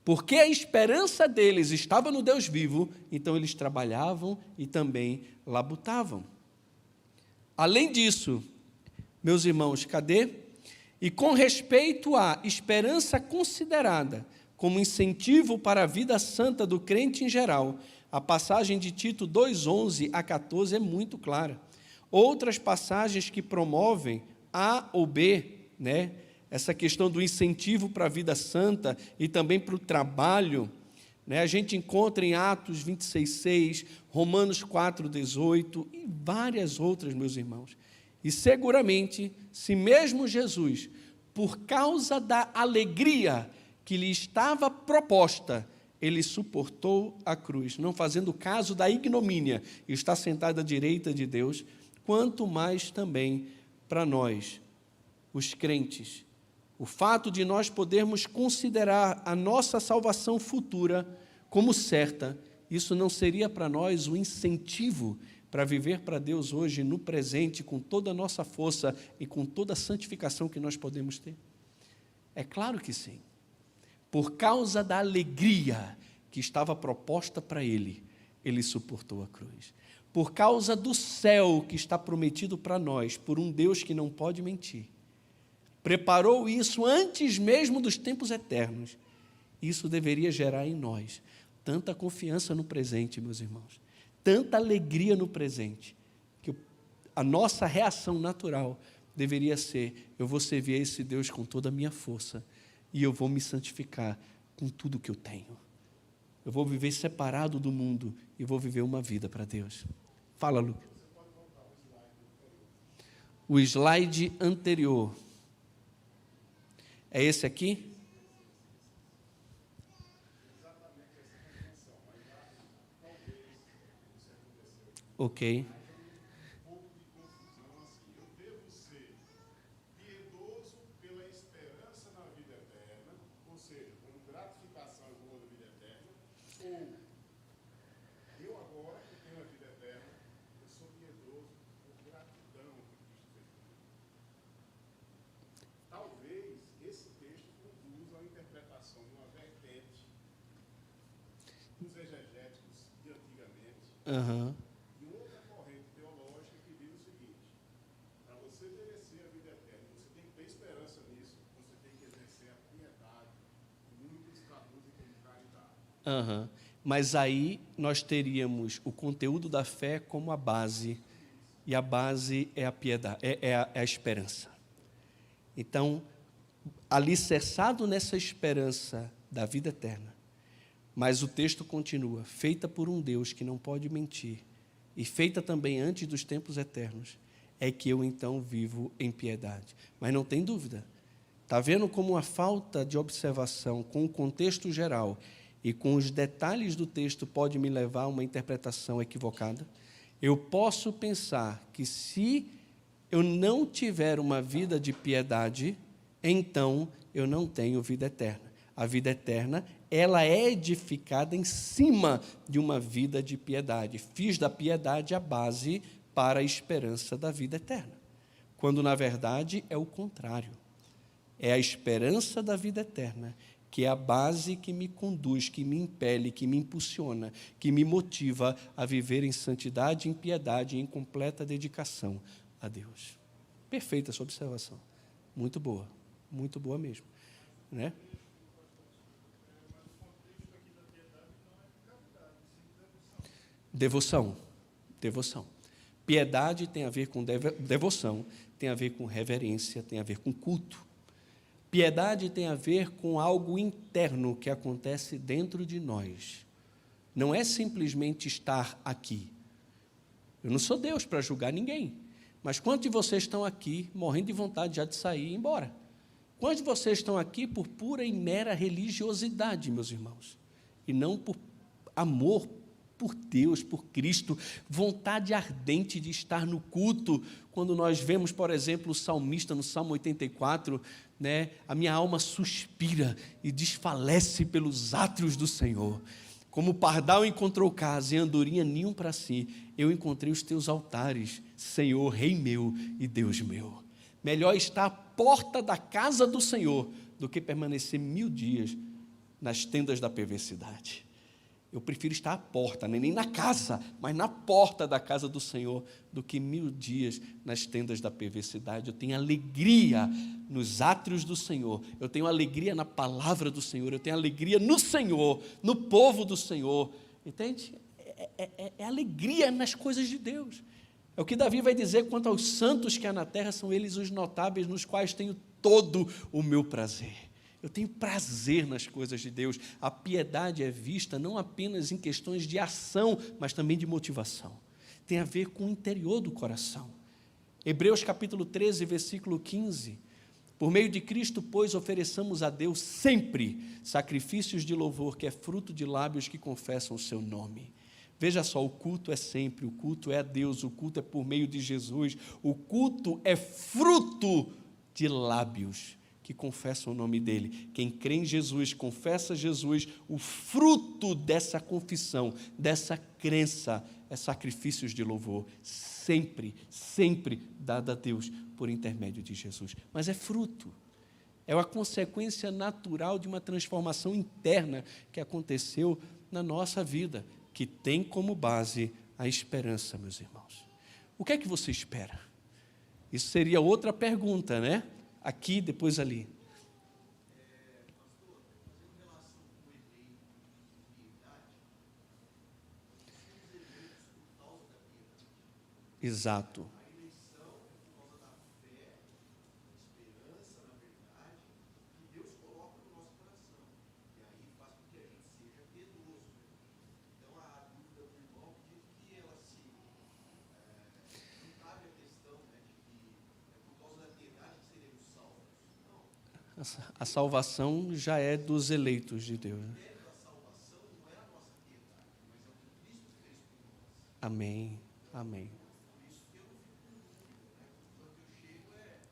Porque a esperança deles estava no Deus vivo, então eles trabalhavam e também labutavam. Além disso, meus irmãos, cadê? E com respeito à esperança considerada como incentivo para a vida santa do crente em geral, a passagem de Tito 2:11 a 14 é muito clara. Outras passagens que promovem A ou B, né? Essa questão do incentivo para a vida santa e também para o trabalho, né? A gente encontra em Atos 26:6, Romanos 4:18 e várias outras, meus irmãos. E seguramente, se mesmo Jesus, por causa da alegria que lhe estava proposta, ele suportou a cruz, não fazendo caso da ignomínia, e está sentado à direita de Deus, quanto mais também para nós, os crentes, o fato de nós podermos considerar a nossa salvação futura como certa, isso não seria para nós um incentivo para viver para Deus hoje, no presente, com toda a nossa força e com toda a santificação que nós podemos ter? É claro que sim. Por causa da alegria que estava proposta para ele, ele suportou a cruz. Por causa do céu que está prometido para nós, por um Deus que não pode mentir, preparou isso antes mesmo dos tempos eternos. Isso deveria gerar em nós tanta confiança no presente, meus irmãos, tanta alegria no presente, que a nossa reação natural deveria ser: eu vou servir a esse Deus com toda a minha força e eu vou me santificar com tudo que eu tenho. Eu vou viver separado do mundo e vou viver uma vida para Deus. Fala, Lucas. O slide anterior. É esse aqui? Ok. Uhum. E outra corrente teológica que diz o seguinte: para você merecer a vida eterna, você tem que ter esperança nisso, você tem que exercer a piedade, muitos traduzem como caridade. Uhum. Mas aí nós teríamos o conteúdo da fé como a base, e a base é a piedade, é a esperança. Então, alicerçado nessa esperança da vida eterna, mas o texto continua: feita por um Deus que não pode mentir, e feita também antes dos tempos eternos, é que eu então vivo em piedade. Mas não tem dúvida, está vendo como a falta de observação com o contexto geral e com os detalhes do texto pode me levar a uma interpretação equivocada? Eu posso pensar que se eu não tiver uma vida de piedade, então eu não tenho vida eterna. A vida eterna, ela é edificada em cima de uma vida de piedade. Fiz da piedade a base para a esperança da vida eterna, quando na verdade é o contrário. É a esperança da vida eterna que é a base que me conduz, que me impele, que me impulsiona, que me motiva a viver em santidade, em piedade e em completa dedicação a Deus. Perfeita essa observação. Muito boa mesmo, né? Devoção. Piedade tem a ver com devoção, tem a ver com reverência, tem a ver com culto. Piedade tem a ver com algo interno que acontece dentro de nós. Não é simplesmente estar aqui. Eu não sou Deus para julgar ninguém, mas quantos de vocês estão aqui morrendo de vontade já de sair e ir embora? Quantos de vocês estão aqui por pura e mera religiosidade, meus irmãos? E não por amor por Deus, por Cristo, vontade ardente de estar no culto. Quando nós vemos, por exemplo, o salmista no Salmo 84, né, a minha alma suspira e desfalece pelos átrios do Senhor. Como o pardal encontrou casa e a andorinha ninho para si, eu encontrei os teus altares, Senhor, Rei meu e Deus meu. Melhor estar à porta da casa do Senhor do que permanecer 1000 dias nas tendas da perversidade. Eu prefiro estar à porta, nem na casa, mas na porta da casa do Senhor, do que 1000 dias nas tendas da perversidade. Eu tenho alegria nos átrios do Senhor, eu tenho alegria na palavra do Senhor, eu tenho alegria no Senhor, no povo do Senhor. Entende? É alegria nas coisas de Deus. É o que Davi vai dizer quanto aos santos que há na terra, são eles os notáveis, nos quais tenho todo o meu prazer. Eu tenho prazer nas coisas de Deus. A piedade é vista não apenas em questões de ação, mas também de motivação. Tem a ver com o interior do coração. Hebreus capítulo 13, versículo 15. Por meio de Cristo, pois, ofereçamos a Deus sempre sacrifícios de louvor, que é fruto de lábios que confessam o seu nome. Veja só, o culto é sempre, o culto é a Deus, o culto é por meio de Jesus, o culto é fruto de lábios que confessam o nome dele. Quem crê em Jesus, confessa Jesus, o fruto dessa confissão, dessa crença, é sacrifícios de louvor, sempre, sempre dado a Deus por intermédio de Jesus. Mas é fruto, é uma consequência natural de uma transformação interna que aconteceu na nossa vida, que tem como base a esperança, meus irmãos. O que é que você espera? Isso seria outra pergunta, né? Aqui, depois ali. Pastor, fazendo relação com o eleito e piedade, somos eleitos por causa da piedade. Exato. A eleição é por causa da fé, da esperança, na verdade, que Deus coloca no nosso coração. E aí faz com que a gente seja piedoso. Então, a dúvida do irmão, acredito que ela se... não cabe a questão, né, de que é por causa da piedade que seremos salvos. Não. A salvação já é dos eleitos de Deus. O mérito da salvação não é a nossa piedade, mas é o que Cristo fez por nós. Amém, amém. Por isso que eu não fico com dúvida, né? Quando eu chego Ele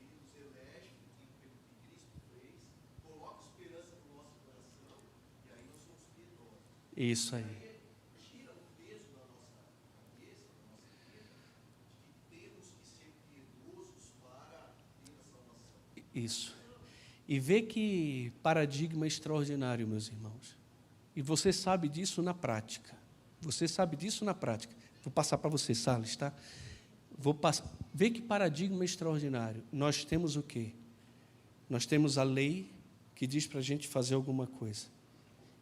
nos elege pelo que Cristo fez, coloca esperança no nosso coração, e aí nós somos piedosos. Isso aí. Tira o peso da nossa cabeça, da nossa vida, de que temos que ser piedosos para ter a salvação. Isso. E vê que paradigma extraordinário, meus irmãos. E você sabe disso na prática. Você sabe disso na prática. Vou passar para você, Salles, tá? Vê que paradigma extraordinário. Nós temos o quê? Nós temos a lei que diz para a gente fazer alguma coisa.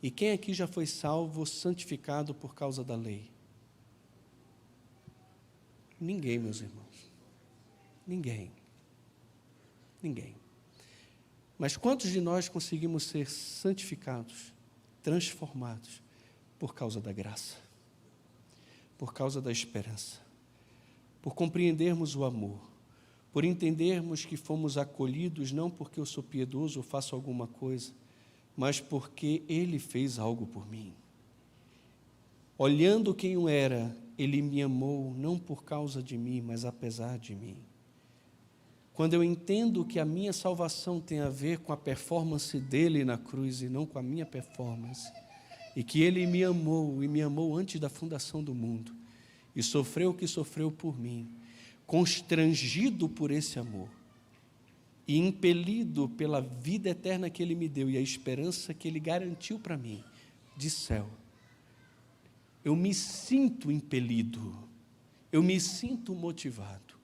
E quem aqui já foi salvo, santificado por causa da lei? Ninguém, meus irmãos. Ninguém. Ninguém. Mas quantos de nós conseguimos ser santificados, transformados, por causa da graça, por causa da esperança, por compreendermos o amor, por entendermos que fomos acolhidos não porque eu sou piedoso ou faço alguma coisa, mas porque Ele fez algo por mim. Olhando quem eu era, Ele me amou não por causa de mim, mas apesar de mim. Quando eu entendo que a minha salvação tem a ver com a performance dele na cruz e não com a minha performance, e que ele me amou, e me amou antes da fundação do mundo, e sofreu o que sofreu por mim, constrangido por esse amor, e impelido pela vida eterna que ele me deu e a esperança que ele garantiu para mim, de céu, eu me sinto impelido, eu me sinto motivado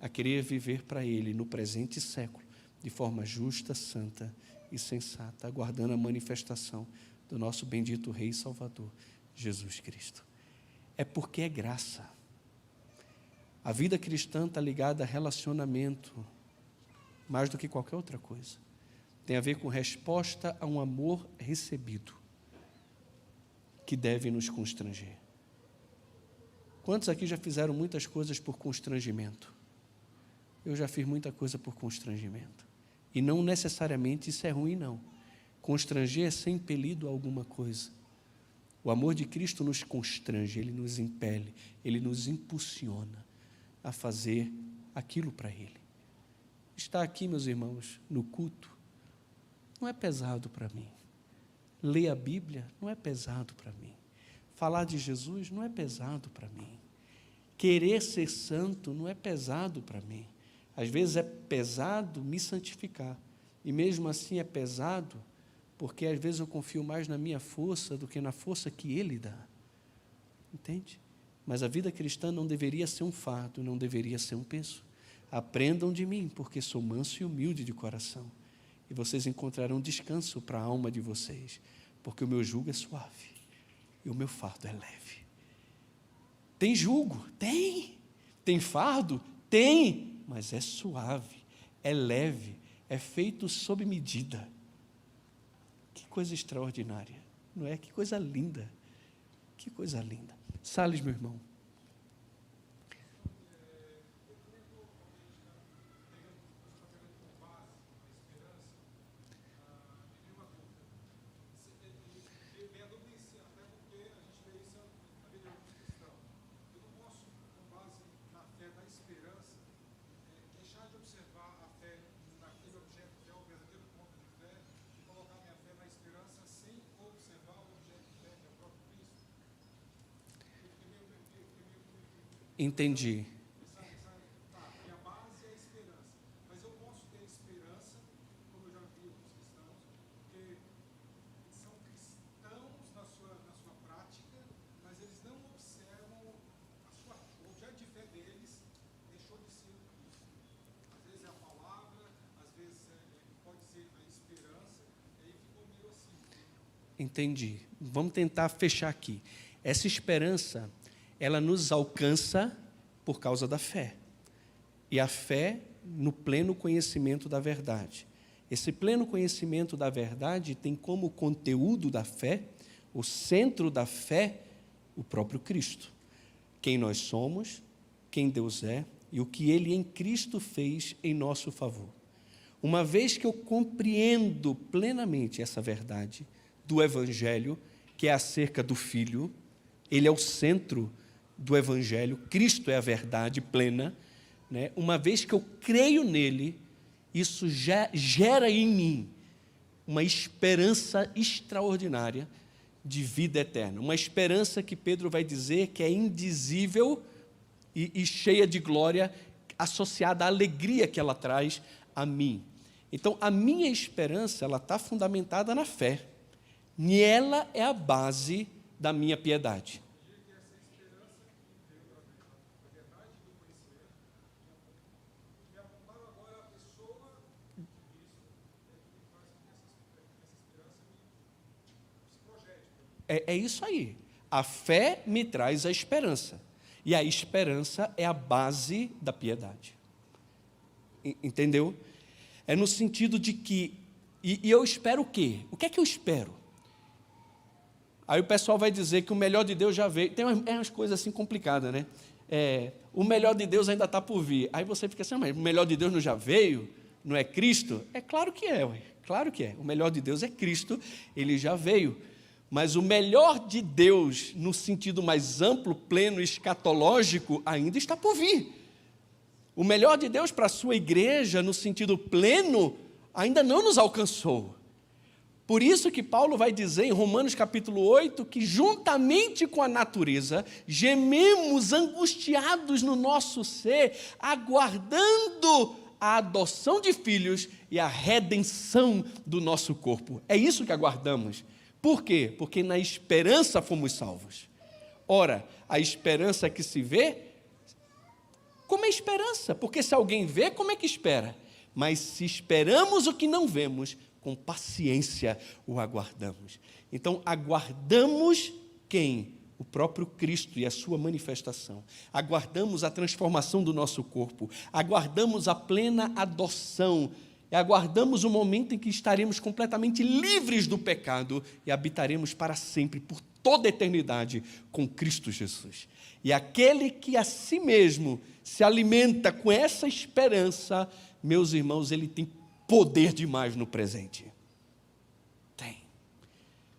a querer viver para Ele no presente século, de forma justa, santa e sensata, aguardando a manifestação do nosso bendito Rei e Salvador, Jesus Cristo. É porque é graça. A vida cristã está ligada a relacionamento, mais do que qualquer outra coisa. Tem a ver com resposta a um amor recebido, que deve nos constranger. Quantos aqui já fizeram muitas coisas por constrangimento? Eu já fiz muita coisa por constrangimento. E não necessariamente isso é ruim, não. Constranger é ser impelido a alguma coisa. O amor de Cristo nos constrange, Ele nos impele, Ele nos impulsiona a fazer aquilo para Ele. Estar aqui, meus irmãos, no culto, não é pesado para mim. Ler a Bíblia não é pesado para mim. Falar de Jesus não é pesado para mim. Querer ser santo não é pesado para mim. Às vezes é pesado me santificar, e mesmo assim é pesado, porque às vezes eu confio mais na minha força do que na força que Ele dá. Entende? Mas a vida cristã não deveria ser um fardo, não deveria ser um peso. Aprendam de mim, porque sou manso e humilde de coração, e vocês encontrarão descanso para a alma de vocês, porque o meu jugo é suave, e o meu fardo é leve. Tem jugo? Tem Tem fardo? Tem, mas é suave, é leve, é feito sob medida. Que coisa extraordinária, não é? Que coisa linda, que coisa linda. Salles, meu irmão. Entendi. Minha base é a esperança. Mas eu posso ter esperança, como eu já vi outros cristãos, que são cristãos na sua prática, mas eles não observam o objeto de fé deles deixou de ser Cristo. Às vezes é a palavra, às vezes pode ser a esperança, e aí ficou meio assim. Entendi. Vamos tentar fechar aqui. Essa esperança, ela nos alcança por causa da fé. E a fé no pleno conhecimento da verdade. Esse pleno conhecimento da verdade tem como conteúdo da fé, o centro da fé, o próprio Cristo. Quem nós somos, quem Deus é e o que Ele em Cristo fez em nosso favor. Uma vez que eu compreendo plenamente essa verdade do Evangelho, que é acerca do Filho, Ele é o centro do Evangelho, Cristo é a verdade plena, né? Uma vez que eu creio nele, isso já gera em mim uma esperança extraordinária de vida eterna, uma esperança que Pedro vai dizer que é indizível e cheia de glória, associada à alegria que ela traz a mim. Então, a minha esperança, ela está fundamentada na fé, e ela é a base da minha piedade. É isso aí. A fé me traz a esperança. E a esperança é a base da piedade. Entendeu? É no sentido de que... E eu espero o quê? O que é que eu espero? Aí o pessoal vai dizer que o melhor de Deus já veio. Tem umas coisas assim complicadas, né? O melhor de Deus ainda está por vir. Aí você fica assim, mas o melhor de Deus não já veio? Não é Cristo? É claro que é, ué. Claro que é. O melhor de Deus é Cristo, Ele já veio. Mas o melhor de Deus, no sentido mais amplo, pleno, escatológico, ainda está por vir. O melhor de Deus para a sua igreja, no sentido pleno, ainda não nos alcançou. Por isso que Paulo vai dizer em Romanos capítulo 8, que juntamente com a natureza, gememos angustiados no nosso ser, aguardando a adoção de filhos e a redenção do nosso corpo. É isso que aguardamos. Por quê? Porque na esperança fomos salvos. Ora, a esperança que se vê, como é esperança? Porque se alguém vê, como é que espera? Mas se esperamos o que não vemos, com paciência o aguardamos. Então, aguardamos quem? O próprio Cristo e a sua manifestação. Aguardamos a transformação do nosso corpo. Aguardamos a plena adoção. E aguardamos o momento em que estaremos completamente livres do pecado e habitaremos para sempre, por toda a eternidade, com Cristo Jesus. E aquele que a si mesmo se alimenta com essa esperança, meus irmãos, ele tem poder demais no presente. Tem.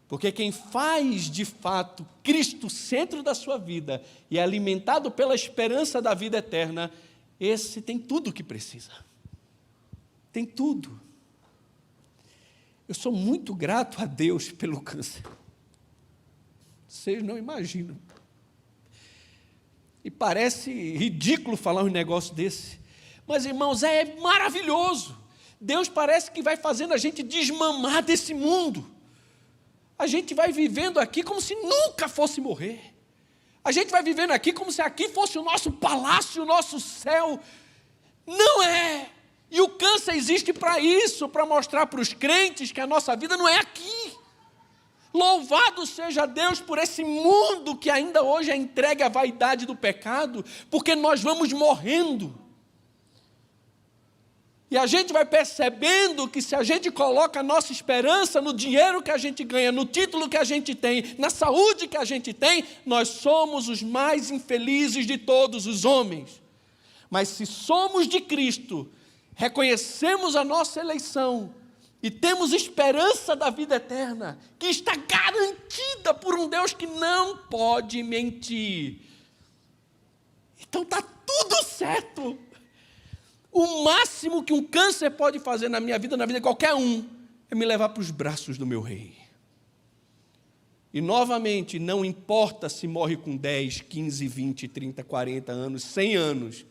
Porque quem faz, de fato, Cristo o centro da sua vida e é alimentado pela esperança da vida eterna, esse tem tudo o que precisa. Tem tudo. Eu sou muito grato a Deus pelo câncer. Vocês não imaginam. E parece ridículo falar um negócio desse. Mas, irmãos, é maravilhoso. Deus parece que vai fazendo a gente desmamar desse mundo. A gente vai vivendo aqui como se nunca fosse morrer. A gente vai vivendo aqui como se aqui fosse o nosso palácio, o nosso céu. Não é. E o câncer existe para isso, para mostrar para os crentes que a nossa vida não é aqui. Louvado seja Deus por esse mundo que ainda hoje é entregue à vaidade do pecado, porque nós vamos morrendo. E a gente vai percebendo que se a gente coloca a nossa esperança no dinheiro que a gente ganha, no título que a gente tem, na saúde que a gente tem, nós somos os mais infelizes de todos os homens. Mas se somos de Cristo, reconhecemos a nossa eleição e temos esperança da vida eterna, que está garantida por um Deus que não pode mentir. Então está tudo certo. O máximo que um câncer pode fazer na minha vida, na vida de qualquer um, é me levar para os braços do meu rei. E novamente, não importa se morre com 10, 15, 20, 30, 40 anos, 100 anos.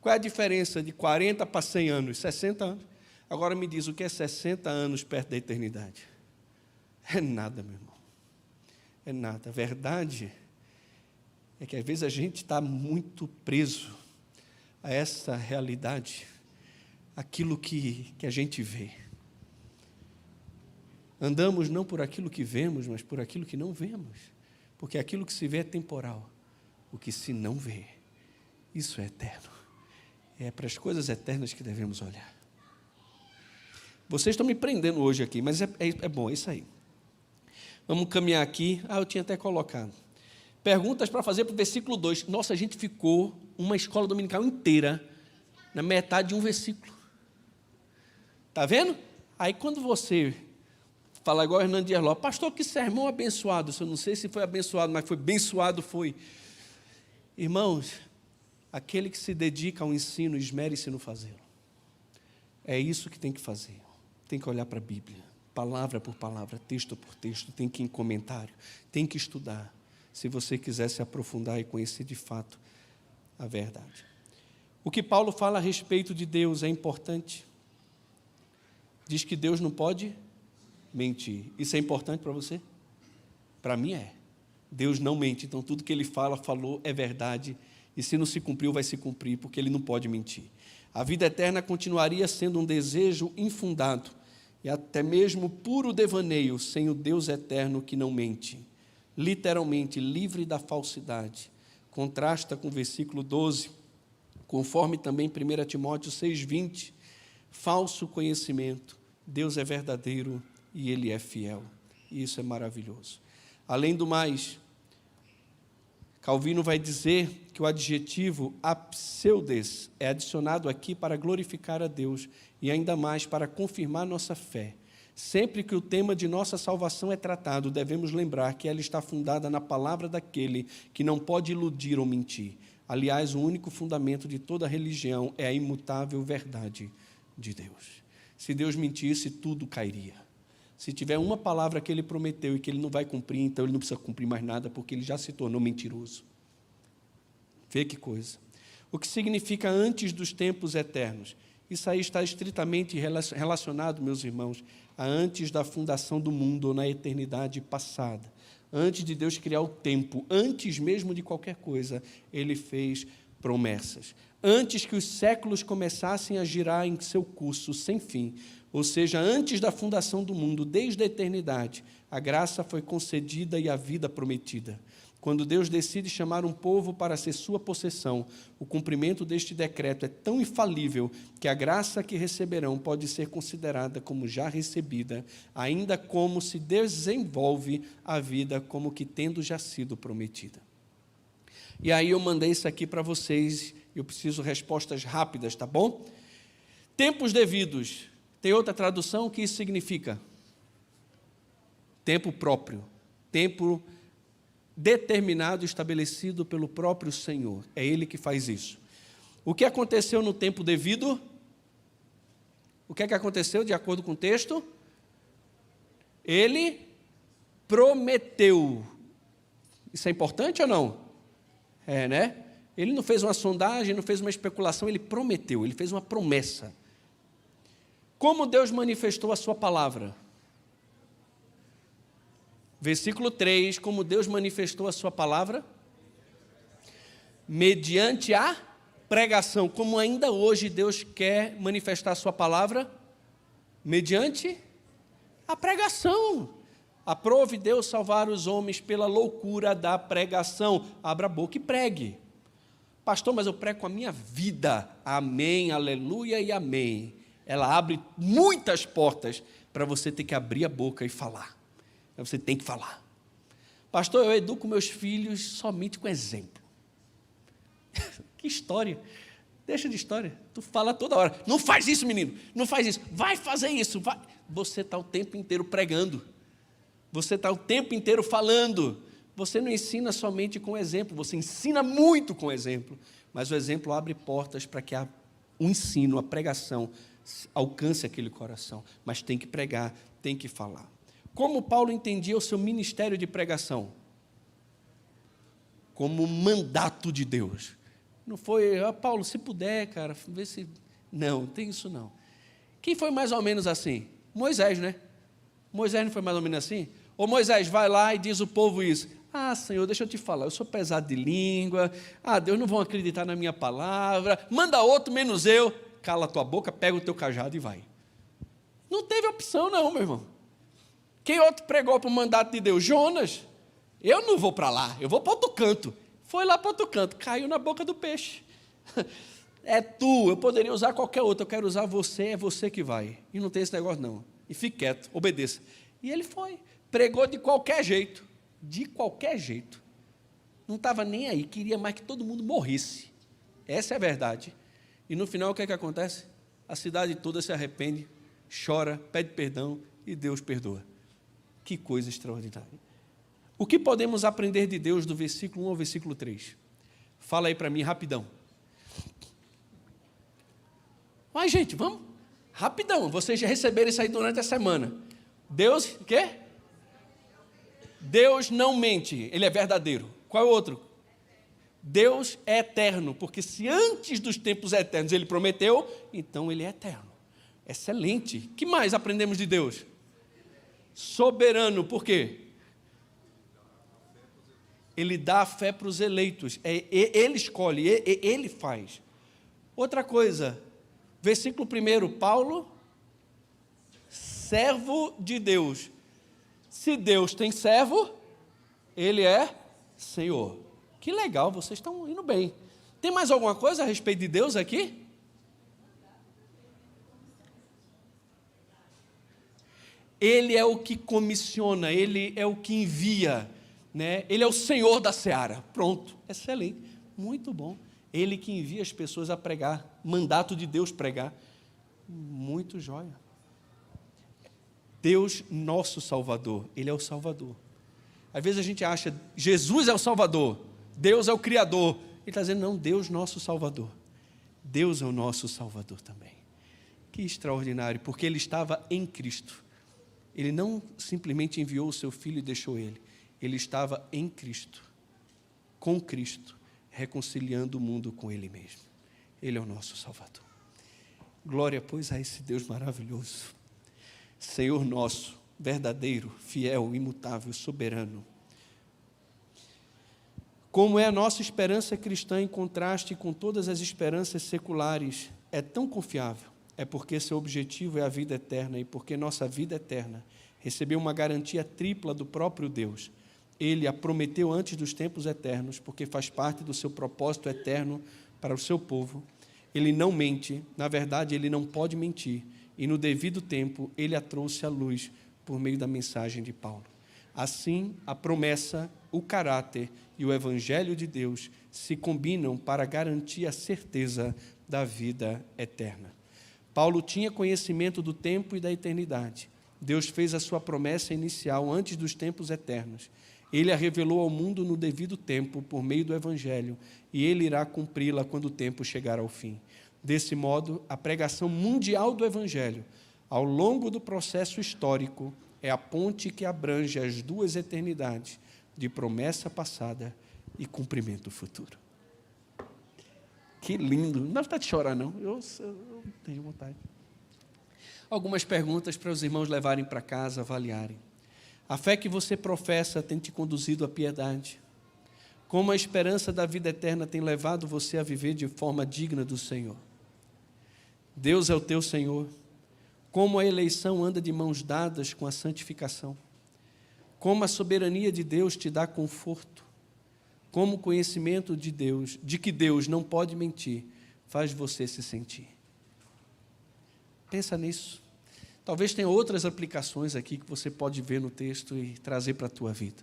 Qual é a diferença de 40 para 100 anos? 60 anos. Agora me diz, o que é 60 anos perto da eternidade? É nada, meu irmão. É nada. A verdade é que às vezes a gente está muito preso a essa realidade, aquilo que a gente vê. Andamos não por aquilo que vemos, mas por aquilo que não vemos. Porque aquilo que se vê é temporal. O que se não vê, isso é eterno. É para as coisas eternas que devemos olhar. Vocês estão me prendendo hoje aqui, mas é bom, é isso aí. Vamos caminhar aqui. Eu tinha até colocado. Perguntas para fazer para o versículo 2. Nossa, a gente ficou uma escola dominical inteira na metade de um versículo. Está vendo? Aí quando você fala igual Hernando Dias Lopes, pastor, que sermão abençoado. Eu não sei se foi abençoado, mas foi abençoado, foi. Irmãos, aquele que se dedica ao ensino, esmere-se no fazê-lo. É isso que tem que fazer. Tem que olhar para a Bíblia, palavra por palavra, texto por texto, tem que ir em comentário, tem que estudar, se você quiser se aprofundar e conhecer de fato a verdade. O que Paulo fala a respeito de Deus é importante. Diz que Deus não pode mentir. Isso é importante para você? Para mim é. Deus não mente, então tudo que Ele falou é verdade, e se não se cumpriu, vai se cumprir, porque Ele não pode mentir. A vida eterna continuaria sendo um desejo infundado, e até mesmo puro devaneio, sem o Deus eterno que não mente. Literalmente livre da falsidade. Contrasta com o versículo 12, conforme também 1 Timóteo 6,20, falso conhecimento, Deus é verdadeiro e Ele é fiel. E isso é maravilhoso. Além do mais, Calvino vai dizer que o adjetivo apseudes é adicionado aqui para glorificar a Deus e ainda mais para confirmar nossa fé. Sempre que o tema de nossa salvação é tratado, devemos lembrar que ela está fundada na palavra daquele que não pode iludir ou mentir. Aliás, o único fundamento de toda religião é a imutável verdade de Deus. Se Deus mentisse, tudo cairia. Se tiver uma palavra que Ele prometeu e que Ele não vai cumprir, então Ele não precisa cumprir mais nada, porque Ele já se tornou mentiroso. Vê que coisa. O que significa antes dos tempos eternos? Isso aí está estritamente relacionado, meus irmãos, a antes da fundação do mundo ou na eternidade passada. Antes de Deus criar o tempo, antes mesmo de qualquer coisa, Ele fez promessas. Antes que os séculos começassem a girar em seu curso sem fim, ou seja, antes da fundação do mundo, desde a eternidade, a graça foi concedida e a vida prometida. Quando Deus decide chamar um povo para ser sua possessão, o cumprimento deste decreto é tão infalível que a graça que receberão pode ser considerada como já recebida, ainda como se desenvolve a vida como que tendo já sido prometida. E aí eu mandei isso aqui para vocês, eu preciso respostas rápidas, tá bom? Tempos devidos. Tem outra tradução? O que isso significa? Tempo próprio. Tempo determinado, estabelecido pelo próprio Senhor. É Ele que faz isso. O que aconteceu no tempo devido? O que é que aconteceu de acordo com o texto? Ele prometeu. Isso é importante ou não? É, né? Ele não fez uma sondagem, não fez uma especulação, ele prometeu, ele fez uma promessa. Como Deus manifestou a sua palavra? Versículo 3, como Deus manifestou a sua palavra? Mediante a pregação. Como ainda hoje Deus quer manifestar a sua palavra? Mediante a pregação. Aprove Deus salvar os homens pela loucura da pregação. Abra a boca e pregue. Pastor, mas eu prego com a minha vida. Amém, aleluia e amém. Ela abre muitas portas para você ter que abrir a boca e falar. Você tem que falar. Pastor, eu educo meus filhos somente com exemplo. Que história. Deixa de história. Tu fala toda hora. Não faz isso, menino. Não faz isso. Vai fazer isso. Vai. Você está o tempo inteiro pregando. Você está o tempo inteiro falando. Você não ensina somente com exemplo. Você ensina muito com exemplo. Mas o exemplo abre portas para que o ensino, a pregação, alcance aquele coração. Mas tem que pregar, tem que falar. Como Paulo entendia o seu ministério de pregação? Como mandato de Deus. Não foi, Paulo, se puder, cara, vê se... Não, tem isso não. Quem foi mais ou menos assim? Moisés, né? Moisés não foi mais ou menos assim? Ô Moisés, vai lá e diz o povo isso. Ah, Senhor, deixa eu te falar, eu sou pesado de língua. Ah, Deus, não vão acreditar na minha palavra. Manda outro menos eu. Cala a tua boca, pega o teu cajado e vai. Não teve opção não, meu irmão. Quem outro pregou para o mandato de Deus? Jonas. Eu não vou para lá, eu vou para outro canto. Foi lá para outro canto, caiu na boca do peixe. É tu, eu poderia usar qualquer outro, eu quero usar você, é você que vai. E não tem esse negócio não. E fique quieto, obedeça. E ele foi, pregou de qualquer jeito. De qualquer jeito. Não estava nem aí, queria mais que todo mundo morresse. Essa é a verdade. E no final o que é que acontece? A cidade toda se arrepende, chora, pede perdão e Deus perdoa. Que coisa extraordinária. O que podemos aprender de Deus do versículo 1 ao versículo 3? Fala aí para mim, rapidão. Mas, gente, vamos? Rapidão, vocês já receberam isso aí durante a semana. Deus, o quê? Deus não mente, Ele é verdadeiro. Qual é o outro? Deus é eterno, porque se antes dos tempos eternos Ele prometeu, então Ele é eterno. Excelente. O que mais aprendemos de Deus? Soberano, por quê? Ele dá a fé para os eleitos, Ele escolhe, Ele faz. Outra coisa, versículo 1, Paulo, servo de Deus. Se Deus tem servo, Ele é Senhor. Que legal, vocês estão indo bem. Tem mais alguma coisa a respeito de Deus aqui? Ele é o que comissiona, Ele é o que envia, né? Ele é o Senhor da seara. Pronto, excelente, muito bom. Ele que envia as pessoas a pregar, mandato de Deus pregar. Muito jóia. Deus, nosso Salvador, Ele é o Salvador. Às vezes a gente acha, Jesus é o Salvador, Deus é o Criador. Ele está dizendo, não, Deus, nosso Salvador. Deus é o nosso Salvador também. Que extraordinário, porque Ele estava em Cristo. Ele não simplesmente enviou o seu Filho e deixou Ele. Ele estava em Cristo, com Cristo, reconciliando o mundo com Ele mesmo. Ele é o nosso Salvador. Glória, pois, a esse Deus maravilhoso. Senhor nosso, verdadeiro, fiel, imutável, soberano. Como é a nossa esperança cristã em contraste com todas as esperanças seculares, é tão confiável, é porque seu objetivo é a vida eterna e porque nossa vida eterna recebeu uma garantia tripla do próprio Deus. Ele a prometeu antes dos tempos eternos, porque faz parte do seu propósito eterno para o seu povo. Ele não mente, na verdade, Ele não pode mentir, e no devido tempo Ele a trouxe à luz por meio da mensagem de Paulo. Assim, a promessa, o caráter e o Evangelho de Deus se combinam para garantir a certeza da vida eterna. Paulo tinha conhecimento do tempo e da eternidade. Deus fez a sua promessa inicial antes dos tempos eternos. Ele a revelou ao mundo no devido tempo, por meio do Evangelho, e Ele irá cumpri-la quando o tempo chegar ao fim. Desse modo, a pregação mundial do Evangelho, ao longo do processo histórico, é a ponte que abrange as duas eternidades, de promessa passada e cumprimento futuro. Que lindo! Não dá vontade de chorar, não. Eu tenho vontade. Algumas perguntas para os irmãos levarem para casa, avaliarem. A fé que você professa tem te conduzido à piedade? Como a esperança da vida eterna tem levado você a viver de forma digna do Senhor? Deus é o teu Senhor. Como a eleição anda de mãos dadas com a santificação? como a soberania de Deus te dá conforto, como o conhecimento de Deus, de que Deus não pode mentir, faz você se sentir. Pensa nisso. Talvez tenha outras aplicações aqui que você pode ver no texto e trazer para a tua vida,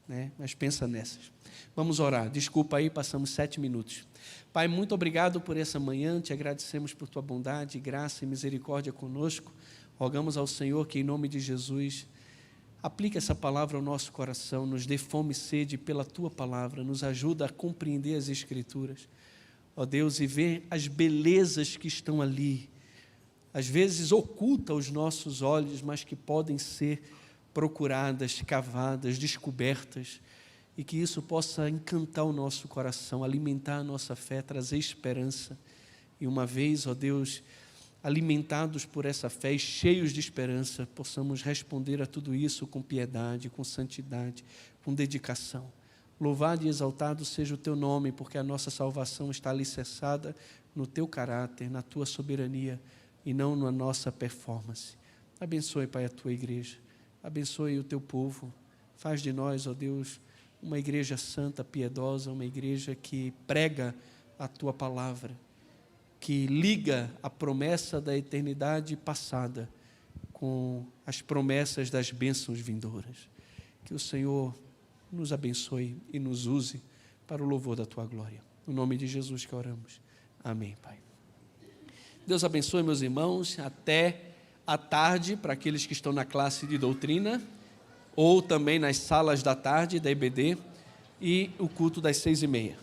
né? Mas pensa nessas. Vamos orar. Desculpa aí, passamos 7 minutos. Pai, muito obrigado por essa manhã, te agradecemos por tua bondade, graça e misericórdia conosco. Rogamos ao Senhor que, em nome de Jesus, aplique essa palavra ao nosso coração, nos dê fome e sede pela tua palavra, nos ajuda a compreender as Escrituras, ó Deus, e ver as belezas que estão ali, às vezes oculta aos nossos olhos, mas que podem ser procuradas, cavadas, descobertas, e que isso possa encantar o nosso coração, alimentar a nossa fé, trazer esperança. E uma vez, ó Deus, alimentados por essa fé e cheios de esperança, possamos responder a tudo isso com piedade, com santidade, com dedicação. Louvado e exaltado seja o teu nome, porque a nossa salvação está alicerçada no teu caráter, na tua soberania, e não na nossa performance. Abençoe, Pai, a tua igreja, abençoe o teu povo, faz de nós, ó Deus, uma igreja santa, piedosa, uma igreja que prega a tua palavra, que liga a promessa da eternidade passada com as promessas das bênçãos vindouras. Que o Senhor nos abençoe e nos use para o louvor da tua glória. No nome de Jesus que oramos. Amém, Pai. Deus abençoe, meus irmãos, até à tarde, para aqueles que estão na classe de doutrina, ou também nas salas da tarde da EBD, e o culto das 6h30.